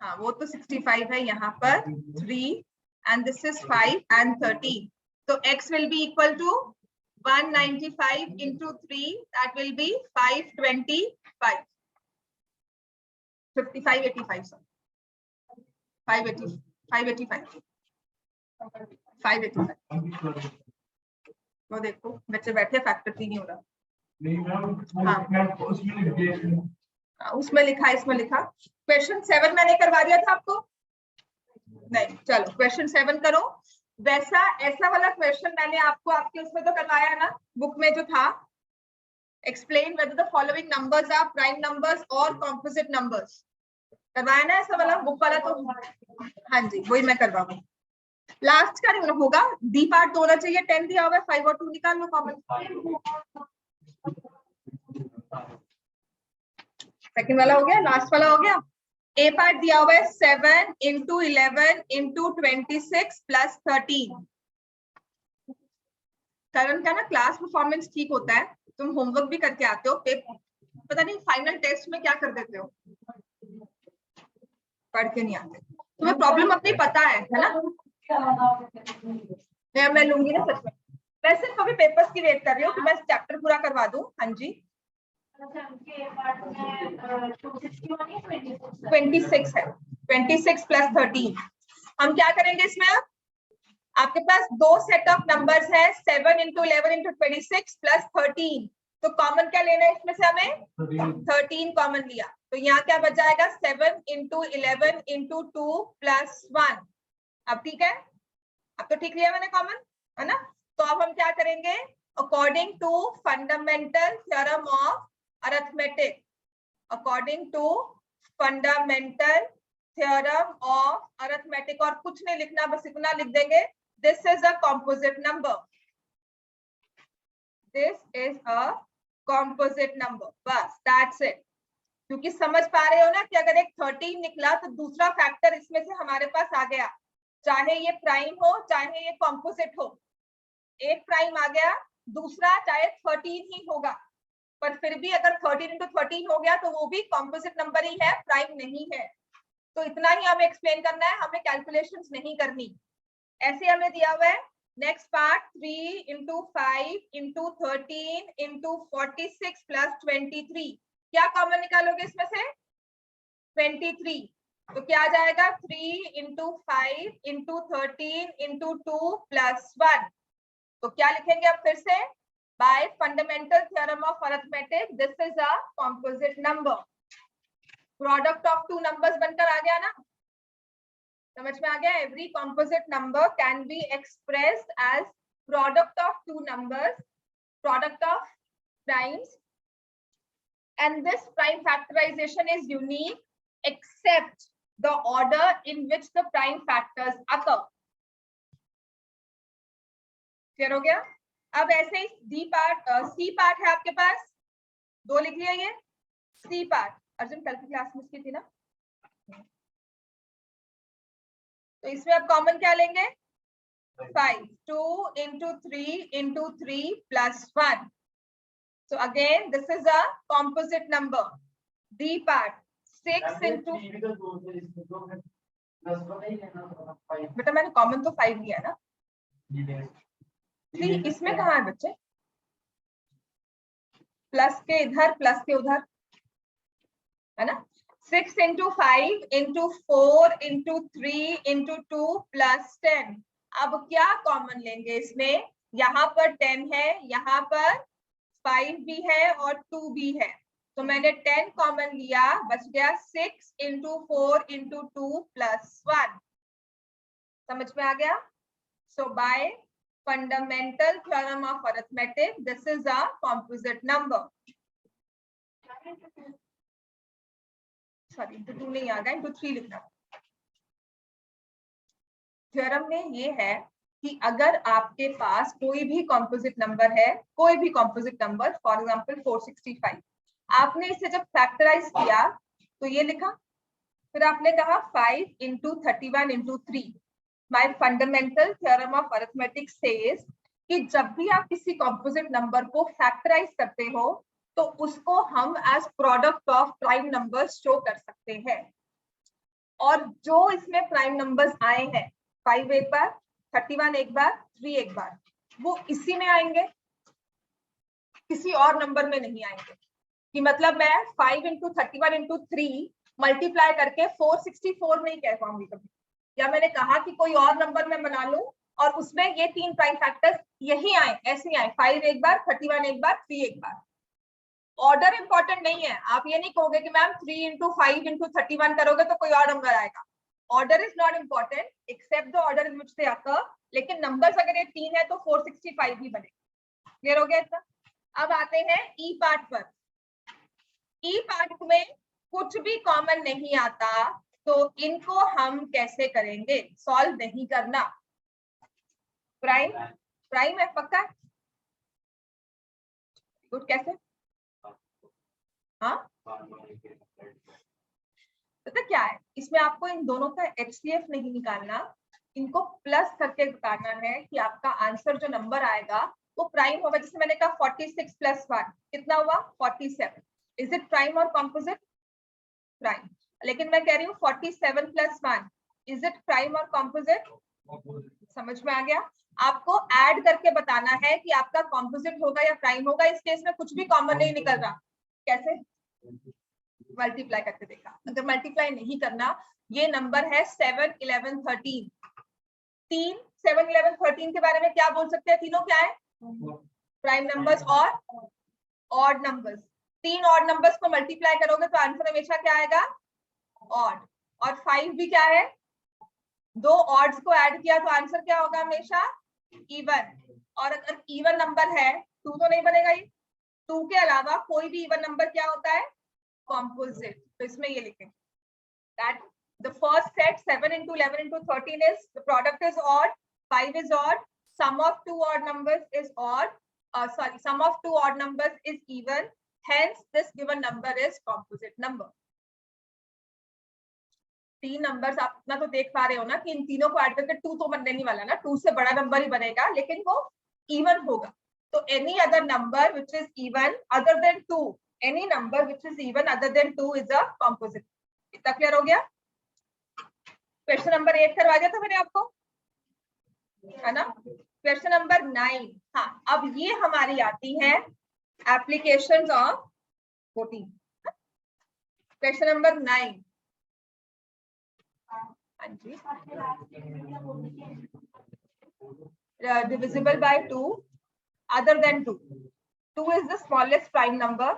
हाँ वो तो 65 है, यहाँ पर 3 एंड दिस इज 5 एंड 30, तो x will be equal to 195 into 3, that will be 525, 585 sir, 585 वो देखो बच्चे बैठे, फैक्टर थ्री नहीं हो रहा। हाँ उसमें लिखा, इसमें लिखा। क्वेश्चन 7 मैंने करवा दिया था आपको, नहीं चलो क्वेश्चन 7 करो। वैसा ऐसा वाला क्वेश्चन मैंने आपको आपके उसमें तो करवाया है ना, बुक में जो था, explain whether the following numbers are prime numbers और कॉम्पोजिट नंबर्स, करवाया ना ऐसा वाला बुक वाला, तो हाँ जी वही मैं करवाऊंगी। लास्ट का नहीं होगा, डी पार्ट तो होना चाहिए, 10 दिया हुआ है, 5 और 2 निकाल लो कॉमन। सेकंड वाला हो गया, लास्ट वाला हो गया। ए पार्ट दिया हुआ है 7 into 11 into 26 plus 13। करण का ना क्लास परफॉर्मेंस ठीक होता है, तुम होमवर्क भी करके आते हो, पता नहीं फाइनल टेस्ट में क्या कर देते हो, पढ़ के नहीं आते, तुम्हें प्रॉब्लम अपनी पता है ना। मैं लूंगी ना सच में, मैं सिर्फ अभी पेपर्स की वेट कर रही हूँ कि मैं चैप्टर पूरा करवा दूं। हाँ जी 26 है, 26 plus 13। हम क्या करेंगे इसमें, आपके पास 2 सेट ऑफ नंबर्स है, 7 into 11 into 26 plus 13, तो कॉमन क्या लेना है इसमें से, हमें 13 कॉमन लिया, तो यहाँ क्या बच जाएगा 7 into 11 into 2 plus 1। अब ठीक है, अब तो ठीक लिया मैंने कॉमन, है ना। तो अब हम क्या करेंगे, according to fundamental theorem of arithmetic, according to fundamental theorem of arithmetic, और कुछ नहीं लिखना, बस इतना लिख देंगे, this is a composite number, this is a composite number, बस दैट्स इट। क्योंकि समझ पा रहे हो ना कि अगर एक 13 निकला तो दूसरा फैक्टर इसमें से हमारे पास आ गया, चाहे ये प्राइम हो चाहे ये कॉम्पोजिट हो, एक प्राइम आ गया, दूसरा चाहे 13 ही होगा, पर फिर भी अगर 13 into 13 हो गया तो वो भी कॉम्पोजिट नंबर ही है, प्राइम नहीं है। तो इतना ही हमें एक्सप्लेन करना है, हमें कैलकुलेशंस नहीं करनी। ऐसे हमें दिया हुआ है next part 3 into 5 into 13 into 46 plus 23, क्या कॉमन निकालोगे इसमें से 23, तो क्या आ जाएगा 3 into 5 into 13 into 2 plus 1, तो क्या लिखेंगे अब फिर से, by fundamental theorem of arithmetic this is a composite number, product of two numbers बनकर आ गया ना, समझ में आ गया। Every composite number can be expressed as product of two numbers, product of primes, and this prime factorization is unique except the order in which the prime factors occur. Clear हो गया। अब ऐसे ही डी पार्ट, सी पार्ट है आपके पास, दो लिख लिया ये सी पार्ट, अर्जुन कल की क्लास में इसकी थी ना, तो इसमें अब कॉमन क्या लेंगे 5, 2 into 3 into 3 plus 1, so again this is a composite number. D part 6 into, बेटा मैंने कॉमन तो 5 लिया ना, 3 इसमें कहाँ है बच्चे, प्लस के इधर प्लस के उधर, है ना। 6 into 5 into 4 into 3 into 2 plus 10, अब क्या कॉमन लेंगे इसमें, यहाँ पर 10 है, यहाँ पर 5 भी है और 2 भी है, तो मैंने 10 कॉमन लिया, बच गया 6 into 4 into 2 plus 1, समझ में आ गया। So by fundamental theorem of arithmetic this is a composite number, sorry into 2 नहीं आ गया, into 3 लिखना। थ्योरम में ये है कि अगर आपके पास कोई भी कॉम्पोजिट नंबर है, कोई भी कॉम्पोजिट नंबर, फॉर एग्जांपल 465, आपने इसे जब फैक्टराइज किया तो ये लिखा, फिर आपने कहा 5 into 31 into 3, my fundamental theorem of arithmetic says कि जब भी आप किसी कॉम्पोजिट नंबर को फैक्टराइज करते हो तो उसको हम as product of prime numbers show कर सकते हैं, और जो इसमें प्राइम नंबर्स आए हैं 5 एक बार, 31 एक बार, 3 एक बार, वो इसी में आएंगे, किसी और नंबर में नहीं आएंगे। कि मतलब मैं 5 into 31 into 3 मल्टीप्लाई करके 464 नहीं कह पाऊंगी कभी, या मैंने कहा कि कोई और नंबर मैं बना लूं और उसमें ये 3 प्राइम फैक्टर्स यही आए, ऐसे ही आए, 5 एक बार, 31 एक बार, 3 एक बार। ऑर्डर इंपॉर्टेंट नहीं है, आप ये नहीं कहोगे कि मैम 3 into 5 into 31 करोगे तो कोई और नंबर आएगा, order is not important except the order in which they occur, लेकिन नंबर्स अगर ये 3 है तो 465 ही बने। क्लियर हो गया इतना। अब आते हैं ई पार्ट पर। ई पार्ट में कुछ भी कॉमन नहीं आता, तो इनको हम कैसे करेंगे, सॉल्व नहीं करना, प्राइम प्राइम है पक्का, गुड, कैसे, हाँ पता क्या है, इसमें आपको इन दोनों का HCF नहीं निकालना, इनको प्लस करके बताना है कि आपका आंसर जो नंबर आएगा वो प्राइम होगा। जैसे मैंने कहा 46 plus 1 कितना हुआ 47, इज इट प्राइम और कॉम्पोजिट, प्राइम। लेकिन मैं कह रही हूँ 47 plus 1 इज इट प्राइम और कॉम्पोजिट, समझ में आ गया। आपको ऐड करके बताना है कि आपका कॉम्पोजिट होगा या प्राइम होगा, इस केस में कुछ भी कॉमन नहीं निकल रहा, कैसे, मल्टीप्लाई करके देखा, अगर मल्टीप्लाई नहीं करना, ये नंबर है 7, 11, 13, 3, 7, 11, 13 के बारे में क्या बोल सकते हैं, तीनों क्या है प्राइम नंबर्स और ऑड नंबर्स, 3 ऑड नंबर्स को मल्टीप्लाई करोगे तो आंसर हमेशा क्या आएगा ऑड, और 5 भी क्या है दो ऑड्स को ऐड किया तो आंसर क्या होगा? हमेशा इवन। और अगर इवन नंबर है 2 तो नहीं बनेगा। ये 2 के अलावा कोई भी इवन नंबर क्या होता है? कॉम्पोजिट। तो इसमें ये लिखें that the first set 7 into 11 into 13 is the product is odd, 5 is odd, sum of two odd numbers is odd, sum of two odd numbers is even, hence this given number is composite number. तीन नंबर्स आप इतना तो देख पा रहे हो ना कि इन तीनों को ऐड करके 2 तो बनने नहीं वाला ना, 2 से बड़ा नंबर ही बनेगा, लेकिन वो इवन होगा। तो any other number which is even other than 2, any number which is even other than 2 is a composite. इतना क्लियर हो गया? क्वेश्चन नंबर 8 करवा दिया था मैंने आपको, है ना? क्वेश्चन नंबर 9, हाँ अब ये हमारी आती है एप्लीकेशंस ऑफ 14। क्वेश्चन नंबर 9, हाँ जी, divisible by 2 other than 2. 2 is the smallest prime number,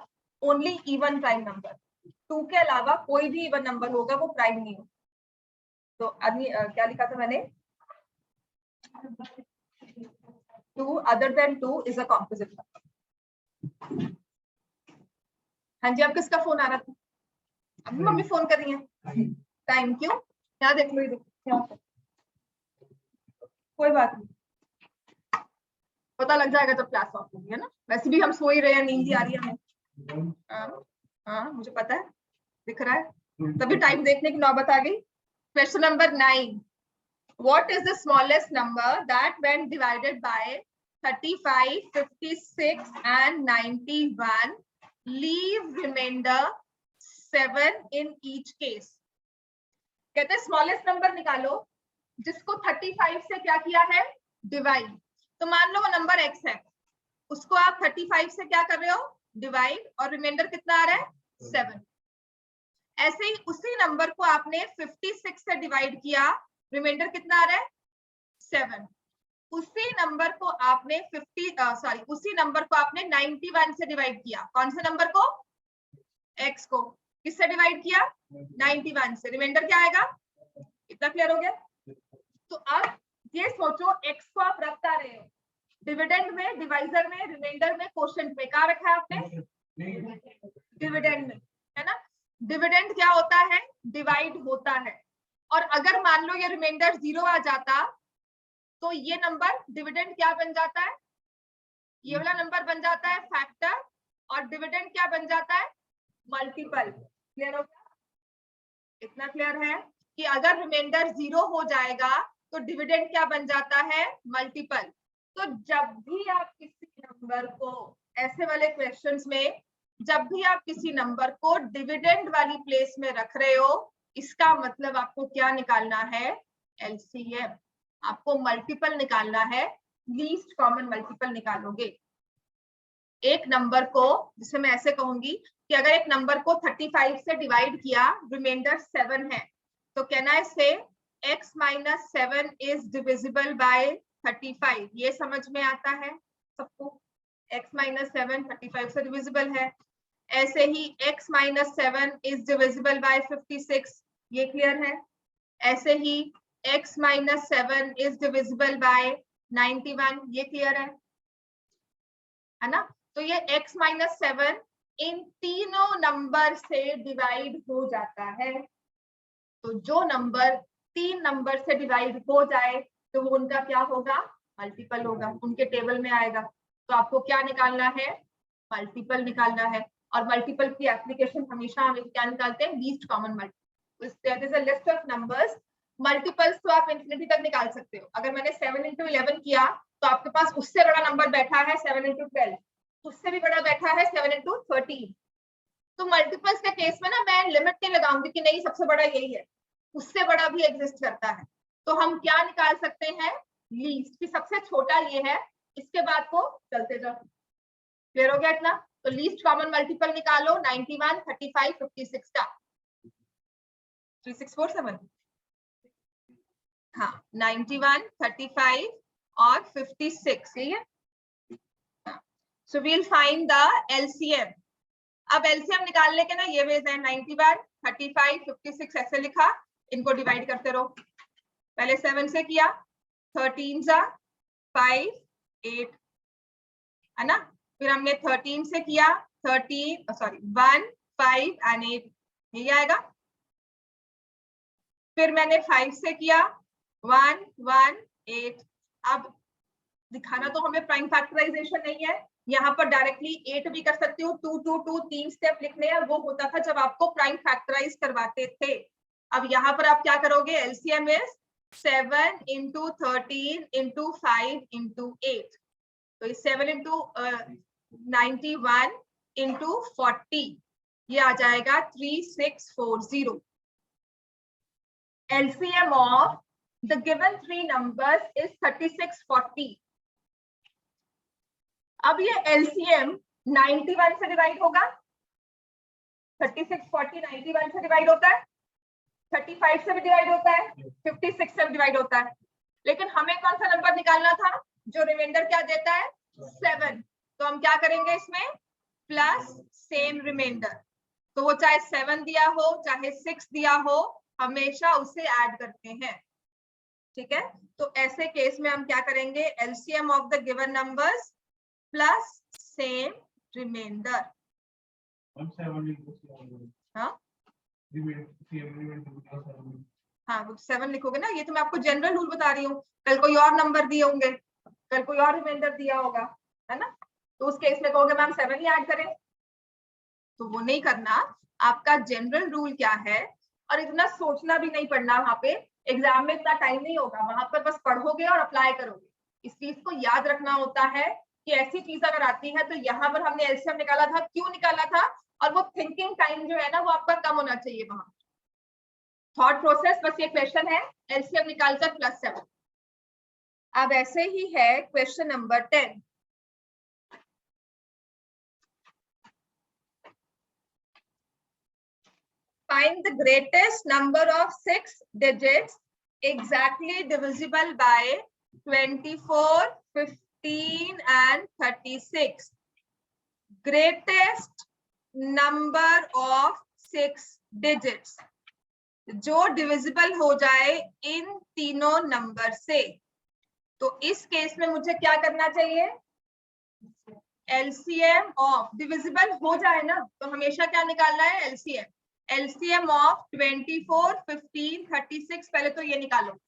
only even prime number. 2 के अलावा कोई भी इवन नंबर होगा वो प्राइम नहीं होगा। तो आदमी क्या लिखा था मैंने? 2 other than 2 is a composite number. हाँ जी, अब किसका फोन आ रहा था? अभी मम्मी फोन कर रही है। टाइम क्यों? क्या देख लो, ये कोई बात नहीं, पता लग जाएगा जब क्लास ऑफ होगी, है ना? वैसे भी हम सो ही रहे हैं, नींद ही आ रही है हमें। हाँ मुझे पता है, दिख रहा है, तभी टाइम देखने की नौबत आ गई। Question number 9, what is the smallest number that when divided by 35, 56 and 91 leave remainder 7 in each case? कहते हैं स्मॉलेस्ट नंबर निकालो जिसको 35 से क्या किया है? डिवाइड। तो मान लो वो नंबर x है, उसको आप 35 से क्या कर रहे हो? डिवाइड, और रिमाइंडर कितना आ रहा है? 7। ऐसे ही उसी नंबर को आपने 56 से डिवाइड किया, रिमाइंडर कितना आ रहा है? 7। उसी नंबर को आपने उसी नंबर को आपने 91 से डिवाइड किया। कौन से नंबर को? x को। किससे डिवाइड किया? 91 से। रिमाइंडर क्या आएगा? इतना क्लियर हो गया? तो अब ये सोचो, x को आप रखता रहे हो डिविडेंड में, डिवाइजर में, रिमाइंडर में, क्वोशिएंट में। कहाँ रखा है आपने? डिविडेंड में, है ना? डिविडेंड क्या होता है? डिवाइड होता है। और अगर मान लो ये रिमाइंडर 0 आ जाता तो ये नंबर डिविडेंड क्या बन जाता है? ये वाला नंबर बन जाता है फैक्टर, और डिविडेंड क्या बन जाता है? मल्टीपल। क्लियर हो गया? इतना क्लियर है कि अगर रिमाइंडर 0 हो जाएगा तो डिविडेंड क्या बन जाता है? मल्टीपल। तो जब भी आप किसी नंबर को, ऐसे वाले क्वेश्चंस में जब भी आप किसी नंबर को डिविडेंड वाली प्लेस में रख रहे हो, इसका मतलब आपको क्या निकालना है? एलसीएम। आपको मल्टीपल निकालना है, लीस्ट कॉमन मल्टीपल निकालोगे। एक नंबर को, जिसे मैं ऐसे कहूंगी कि अगर एक नंबर को 35 से डिवाइड किया, रिमाइंडर 7 है, तो कैन आई से x - 7 इज डिविजिबल बाय 35। ये समझ में आता है सबको? x - 7 35 से डिविजिबल है। ऐसे ही x - 7 इज डिविजिबल बाय 56, ये क्लियर है। ऐसे ही x - 7 इज डिविजिबल बाय 91, ये क्लियर है ना? तो ये x - 7 इन तीनों नंबर से डिवाइड हो जाता है। तो जो नंबर 3 नंबर से डिवाइड हो जाए तो वो उनका क्या होगा? मल्टीपल होगा, उनके टेबल में आएगा। तो आपको क्या निकालना है? मल्टीपल निकालना है। और मल्टीपल की एप्लीकेशन हमेशा हम क्या निकालते हैं? Least common multiple. List of numbers, multiples तो आप इंफिनिटी तक निकाल सकते हो। अगर मैंने 7 × 11 किया तो आपके पास उससे बड़ा नंबर बैठा है 7 × 12, उससे भी बड़ा बैठा है 7 × 13। तो मल्टीपल्स के केस में ना मैं लिमिट नहीं लगाऊंगी कि नहीं सबसे बड़ा यही है, उससे बड़ा भी एग्जिस्ट करता है। तो हम क्या निकाल सकते हैं? लीस्ट, कि सबसे छोटा ये है, इसके बाद को चलते जाओ। क्लियर हो गया इतना? तो लीस्ट कॉमन मल्टीपल निकालो 91, 35, 56 का। 3647, हाँ 91, 35 और 56, यही है। So we'll find the LCM. अब एलसीएम निकालने के ना ये वेज है, 91, 35, 56 ऐसे लिखा, इनको डिवाइड करते रहो। पहले 7 से किया, 13 जा 5 8 है ना। फिर हमने 13 से किया 1 5 एंड 8, यही आएगा। फिर मैंने 5 से किया 1 1 8। अब दिखाना तो हमें प्राइम फैक्टराइजेशन नहीं है, यहाँ पर डायरेक्टली 8 भी कर सकती हूँ। 2 2 2 3 स्टेप लिखने हैं, वो होता था जब आपको प्राइम फैक्टराइज करवाते थे। अब यहाँ पर आप क्या करोगे, LCM is 7 into 13 into 5 into 8, तो 7 into 91 into 40, ये आ जाएगा 3640। LCM of the given three numbers is 3640। अब ये LCM 91 से डिवाइड होगा, 3640 91 से डिवाइड होता है, 35 से भी डिवाइड होता है, 56 से भी डिवाइड होता है। लेकिन हमें कौन सा नंबर निकालना था जो रिमाइंडर क्या देता है, 7। तो हम क्या करेंगे इसमें, प्लस सेम रिमाइंडर। तो वो चाहे 7 दिया हो चाहे 6 दिया हो, हमेशा उसे ऐड करते हैं, ठीक है। तो ऐसे केस में हम क्या करेंगे, LCM of the given numbers plus same remainder. हाँ 7 लिखोगे ना, ये तो मैं आपको जनरल रूल बता रही हूँ, कल कोई और नंबर दिए होंगे, कल कोई और रिमाइंडर दिया होगा, है ना, तो उस केस में कहोगे मैम 7 ही ऐड करें, तो वो नहीं करना। आपका जनरल रूल क्या है, और इतना सोचना भी नहीं पड़ना, वहां पे एग्जाम में इतना टाइम नहीं होगा, वहां पर बस पढ़ोगे और अप्लाई करोगे। इस चीज को याद रखना होता है कि ऐसी चीज अगर आती है तो यहाँ पर हमने एलसीएम निकाला था, क्यों निकाला था, और वो थिंकिंग टाइम जो है ना वो आपका कम होना चाहिए वहां, थॉट प्रोसेस। बस ये क्वेश्चन है एलसीएम निकालकर प्लस 7। अब ऐसे ही है question number 10। Find the greatest number of 6 digits exactly divisible by 24, 15 and 36. Greatest number of 6 digits जो डिविजिबल हो जाए इन तीनों नंबर से। तो इस केस में मुझे क्या करना चाहिए, एलसीएम ऑफ, डिविजिबल हो जाए ना तो हमेशा क्या निकालना है, एलसीएम। एलसीएम ऑफ 24, 15, 36, पहले तो ये निकालो,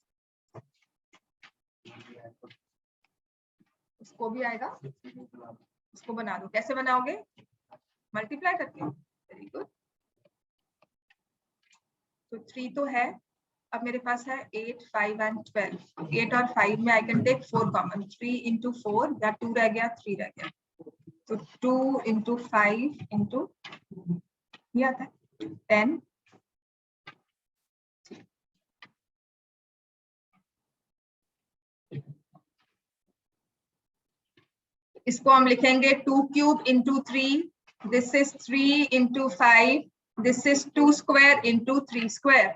उसको भी आएगा, उसको बना दो। कैसे बनाओगे, मल्टीप्लाई करके, वेरी गुड। तो 3 तो है, अब मेरे पास है 8, 5 एंड 12। 8 और 5 में I can take 4 common, 3 into 4 या 2 रह गया, 3 रह गया, तो 2 into 5 into ये आता है 10। इसको हम लिखेंगे 2 cube into 3, this is 3 into 5, this is 2 square into 3 square.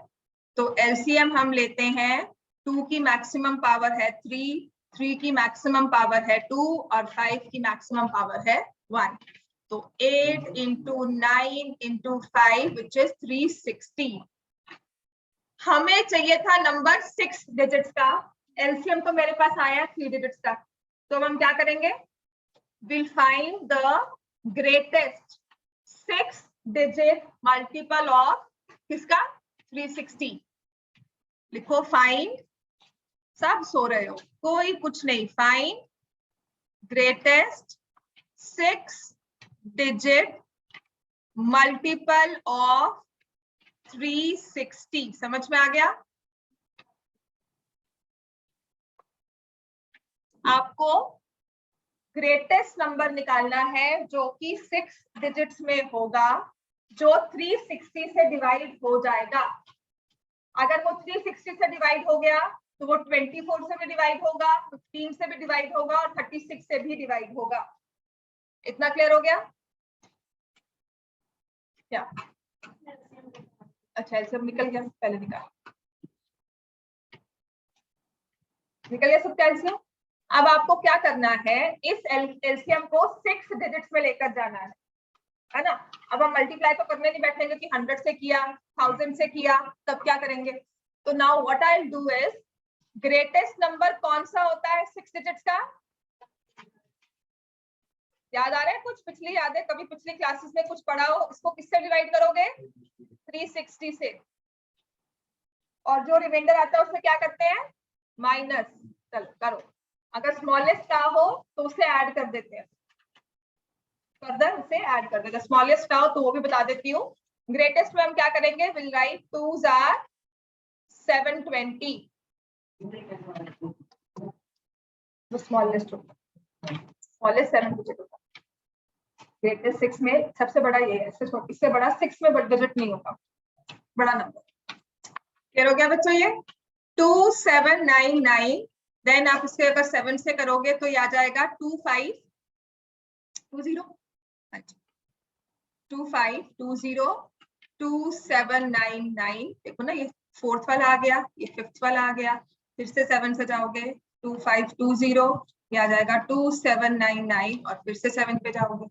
तो एलसीएम हम लेते हैं, 2 की मैक्सिमम पावर है 3, 3 की मैक्सिमम पावर है 2 और 5 की मैक्सिमम पावर है 1। तो 8 into 9 into 5 which is 360। हमें चाहिए था नंबर 6 डिजिट्स का, एलसीएम तो मेरे पास आया 3 डिजिट्स का। तो हम क्या करेंगे, we'll find the greatest 6 digit multiple of किसका, 360। लिखो फाइंड, सब सो रहे हो, कोई कुछ नहीं, find greatest 6 digit multiple of 360। समझ में आ गया? आपको ग्रेटेस्ट नंबर निकालना है जो कि 6 डिजिट्स में होगा, जो 360 से डिवाइड हो जाएगा। अगर वो 360 से डिवाइड हो गया तो वो 24 से भी डिवाइड होगा, 15 से भी डिवाइड होगा और 36 से भी डिवाइड होगा। इतना क्लियर हो गया क्या? अच्छा एलसीएम निकल गया, पहले निकल गया सबका एलसीएम। अब आपको क्या करना है, इस एलसीएम को 6 डिजिट्स में लेकर जाना है ना। अब हम मल्टीप्लाई तो करने नहीं बैठेंगे कि 100 से किया, 1000 से किया, तब क्या करेंगे। तो now what I will do is greatest number कौन सा होता है 6 डिजिट्स का? याद आ रहा है कुछ? पिछली याद है, कभी पिछली क्लासेस में कुछ पढ़ा हो? इसको किससे डिवाइड करोगे? 360 से, और जो रिमाइंडर आता है उससे क्या करते हैं? माइनस। चलो करो, अगर स्मॉलेस्ट का हो तो उसे ऐड कर देते हैं, फर्दर उसे ऐड कर देते हैं। स्मॉलेस्ट का हो तो वो भी बता देती हूँ। ग्रेटेस्ट में हम क्या करेंगे? विल राइट 2s are 720, वो स्मॉलेस्ट होगा, स्मॉलेस्ट 7 डिजिट होगा। ग्रेटेस्ट 6 में सबसे बड़ा ये है, इससे बड़ा 6 में डिजिट नहीं होगा, बड़ा नंबर। क्लियर हो गया बच्चों? ये 2799, देन आप इसके अगर 7 से करोगे तो ये आ जाएगा 2520, 2520 2799। देखो ना, ये फोर्थ वाला आ गया, ये फिफ्थ वाला आ गया, फिर से 7 से जाओगे 2520, ये आ जाएगा 2799, और फिर से 7 पे जाओगे,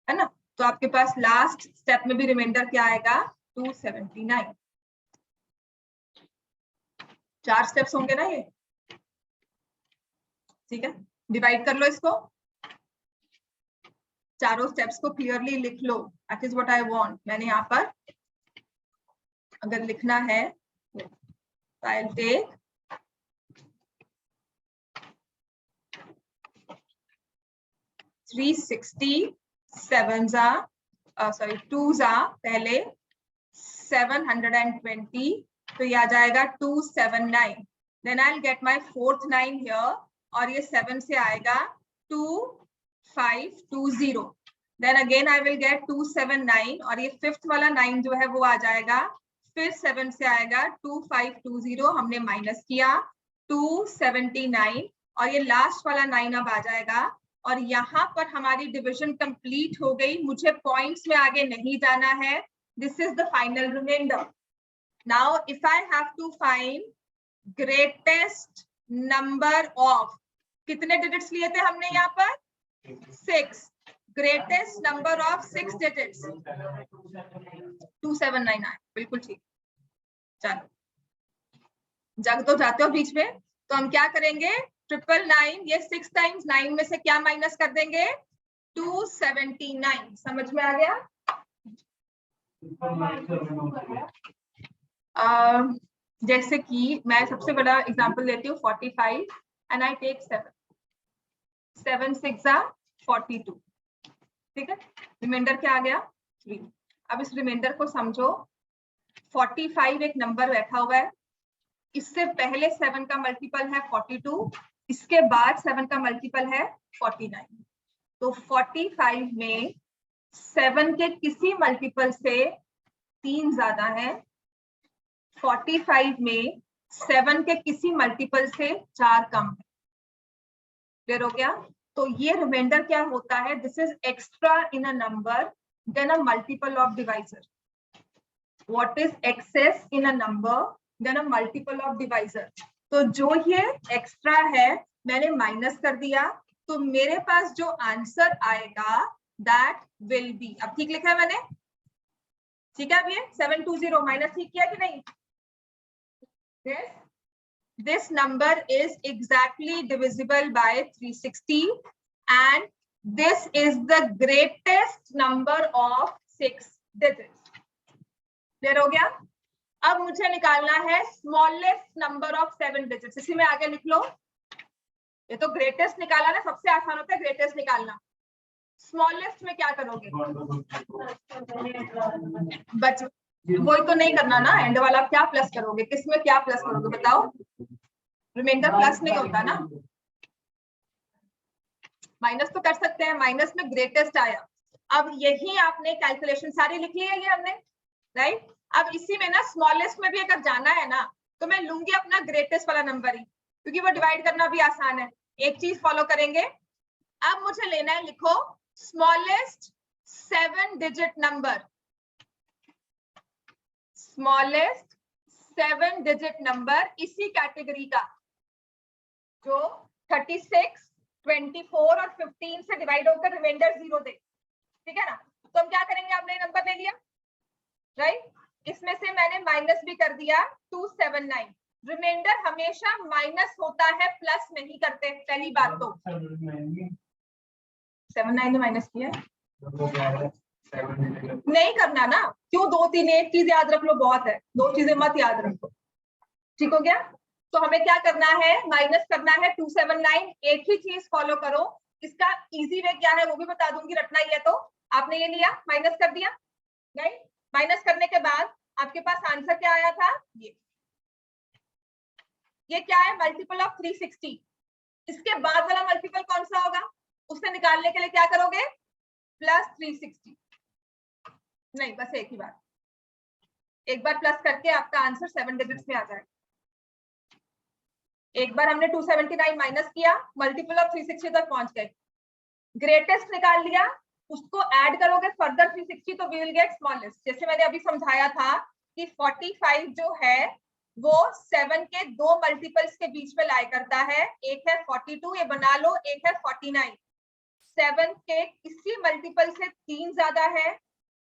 है ना? तो आपके पास लास्ट स्टेप में भी रिमाइंडर क्या आएगा? 279। 4 स्टेप्स होंगे ना ये, ठीक है? डिवाइड कर लो इसको, चारों स्टेप्स को क्लियरली लिख लो। That is what I want. मैंने यहाँ पर अगर लिखना है I will take 360 7s are sorry 2s are पहले 720, तो ये आ जाएगा 279। Then I will get my fourth 9 here, और ये 7 से आएगा 2520। Then again I will get 279, और ये फिफ्थ वाला 9 जो है वो आ जाएगा, फिर 7 से आएगा 2520, हमने माइनस किया 279, और ये लास्ट वाला 9 अब आ जाएगा, और यहाँ पर हमारी डिविजन कंप्लीट हो गई। मुझे पॉइंट्स में आगे नहीं जाना है। This is the final remainder. Now, if I have to find greatest number of, कितने digits लिए थे हमने यहाँ पर? 6. Greatest number of 6 digits 2799। बिल्कुल ठीक। चलो, जग तो जाते हो बीच में, तो हम क्या करेंगे? 999, ये 6 टाइम्स 9 में से क्या माइनस कर देंगे? 279। समझ में आ गया? जैसे कि मैं सबसे बड़ा एग्जांपल देती हूँ 45 एंड आई टेक 7 6 42, ठीक है? रिमाइंडर क्या आ गया? 3। अब इस रिमाइंडर को समझो, 45 एक नंबर बैठा हुआ है, इससे पहले 7 का मल्टीपल है 42, इसके बाद 7 का मल्टीपल है 49। तो 45 में 7 के किसी मल्टीपल से 3 ज्यादा है, 45 में 7 के किसी मल्टीपल से 4 कम है। क्लियर हो गया? तो ये रिमाइंडर क्या होता है? This is extra in a number than a multiple of divisor. What is excess in a number than a multiple of divisor? तो जो ये एक्स्ट्रा है मैंने माइनस कर दिया, तो मेरे पास जो आंसर आएगा दैट विल बी, अब ठीक लिखा है मैंने, ठीक है? अब ये 720 माइनस ठीक किया कि नहीं? This number is exactly divisible by 360 and this is the greatest number of 6 digits. Clear हो गया? अब मुझे निकालना है स्मॉलेस्ट नंबर ऑफ 7 डिजिट्स। इसी में आगे लिख लो, ये तो ग्रेटेस्ट निकाला ना, सबसे आसान होता है ग्रेटेस्ट निकालना। स्मॉलेस्ट में क्या करोगे? बच वही तो नहीं करना ना, एंड वाला क्या प्लस करोगे? किसमें क्या प्लस करोगे बताओ? रिमाइंडर प्लस नहीं होता ना, माइनस तो कर सकते हैं। माइनस में ग्रेटेस्ट आया। अब यही आपने कैलकुलेशन सारी लिख ली है ये हमने, राइट? अब इसी में ना स्मॉलेस्ट में भी अगर जाना है ना, तो मैं लूंगी अपना ग्रेटेस्ट वाला नंबर ही, क्योंकि वो डिवाइड करना भी आसान है। एक चीज फॉलो करेंगे, अब मुझे लेना है, लिखो smallest 7 digit number, smallest 7 digit number इसी कैटेगरी का जो 36, 24 और 15 से डिवाइड होकर रिमाइंडर 0 दे, ठीक है ना? तो हम क्या करेंगे? आपने नंबर ले लिया, राइट? इसमें से मैंने माइनस भी कर दिया 279, रिमाइंडर हमेशा माइनस होता है, प्लस नहीं करते, पहली बात तो 7/9 ने माइनस किया नहीं करना ना, क्यों 2 3 एक चीज याद रख लो बहुत है, 2 चीजें मत याद रखो, ठीक हो गया। तो हमें क्या करना है, माइनस करना है 279, एक ही चीज फॉलो करो, इसका इजी वे क्या है वो भी बता दूंगी, रटना ही है तो। आपने ये लिया, माइनस कर दिया, नहीं माइनस करने के बाद आपके पास आंसर क्या आया था, ये क्या है, मल्टीपल ऑफ 360, इसके बाद वाला मल्टीपल कौन सा होगा, उससे निकालने के लिए क्या करोगे, प्लस 360, नहीं बस एक ही बार, एक बार प्लस करके आपका आंसर 7 डिजिट्स में आ जाएगा। एक बार हमने 279 माइनस किया, मल्टीपल ऑफ 360 तक पहुंच गए, ग्रेटेस्ट निकाल लिया, उसको ऐड करोगे फर्दर 360 तो वी विल गेट स्मॉलेस्ट। जैसे मैंने अभी समझाया था कि 45 जो है वो 7 के 2 मल्टीपल्स के बीच में लाई करता है, एक है 42, ये बना लो, एक है 49, 7 के किसी मल्टीपल से 3 ज्यादा है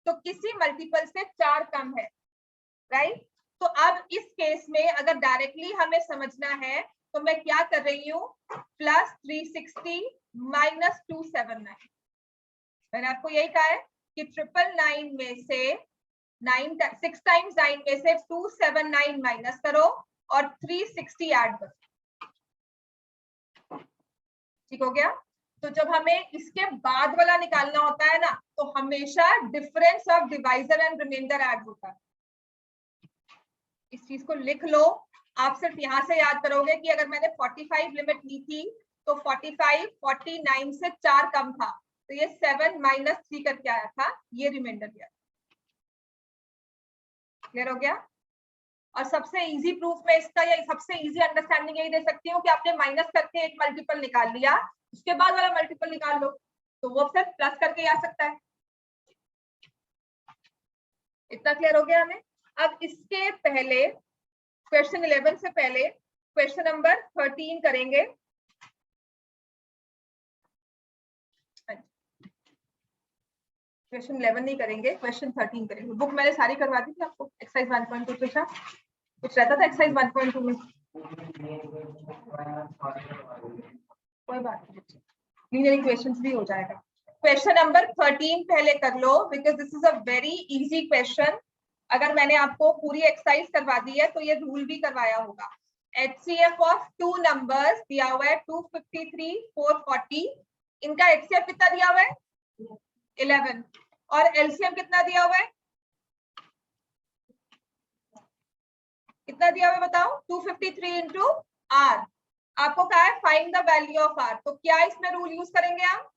तो किसी मल्टीपल से 4 कम है, राइट। तो अब इस केस में अगर डायरेक्टली हमें समझना है तो मैं क्या कर रही हूँ, प्लस 360 माइनस 279, मैंने आपको यही कहा है कि 999 में से 6 टाइम्स 9 में से 279 माइनस करो और 360 ऐड करो, ठीक हो गया। तो जब हमें इसके बाद वाला निकालना होता है ना, तो हमेशा difference of divisor and remainder add होता है, इस चीज को लिख लो। आप सिर्फ यहां से याद करोगे कि अगर मैंने 45 लिमिट ली थी तो 45 49 से 4 कम था, तो ये 7 माइनस 3 करके आया था, ये रिमाइंडर दिया, क्लियर हो गया। और सबसे इजी प्रूफ में इसका या सबसे इजी अंडरस्टैंडिंग यही दे सकती हूँ कि आपने माइनस करके एक मल्टीपल निकाल लिया, उसके बाद वाला मल्टीपल निकाल लो तो वो सिर्फ प्लस करके आ सकता है, इतना क्लियर हो गया हमें। अब इसके पहले क्वेश्चन 11 से पहले क्वेश्चन नंबर 13 करेंगे, क्वेश्चन 11 नहीं करेंगे, क्वेश्चन 13 करेंगे। बुक मैंने सारी करवा दी थी आपको, एक्सरसाइज 1.2 कुछ रहता था एक्सरसाइज 1.2 में, कोई बात नहीं, लीनियर इक्वेशंस भी हो जाएगा। क्वेश्चन नंबर 13 पहले कर लो because this is a very easy question. अगर मैंने आपको पूरी एक्सरसाइज करवा दी है तो ये रूल भी करवाया होगा। HCF ऑफ 2 नंबर्स दिया हुआ है 253 440, इनका HCF कितना दिया हुआ है 11 और LCM कितना दिया हुआ है, कितना दिया हुआ है बताओ, 253 इंटू R। आपको कहा है find the value of R, तो क्या इसमें रूल यूज करेंगे आप,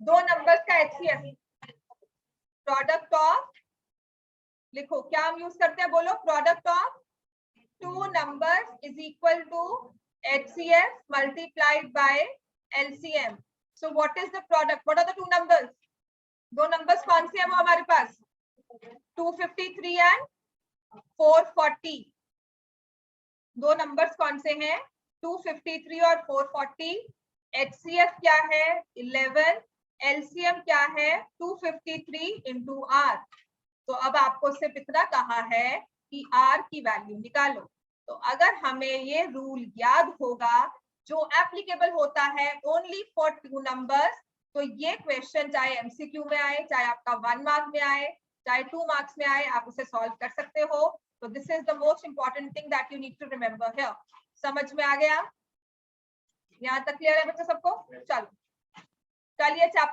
दो नंबर्स का HCF, प्रोडक्ट ऑफ, लिखो क्या हम यूज करते हैं, बोलो, product of 2 numbers is equal to HCF multiplied by LCM. So what is the product? What are the 2 numbers? दो numbers कौन से हैं वो हमारे पास, 253 and 440। दो numbers कौन से हैं, 253 और 440। HCF क्या है 11, LCM क्या है 253 into R। तो अब आपको सिर्फ इतना कहा है कि R की वैल्यू निकालो। तो अगर हमें ये रूल याद होगा जो एप्लीकेबल होता है ओनली फॉर 2 नंबर्स, तो ये क्वेश्चन चाहे MCQ में आए, चाहे आपका 1 मार्क में आए, चाहे 2 मार्क्स में आए, आप उसे सॉल्व कर सकते हो। तो this is the most important thing that you need to remember here. समझ में आ गया, यहाँ तक क्लियर है बच्चों सबको। चलो कल ये चैप्टर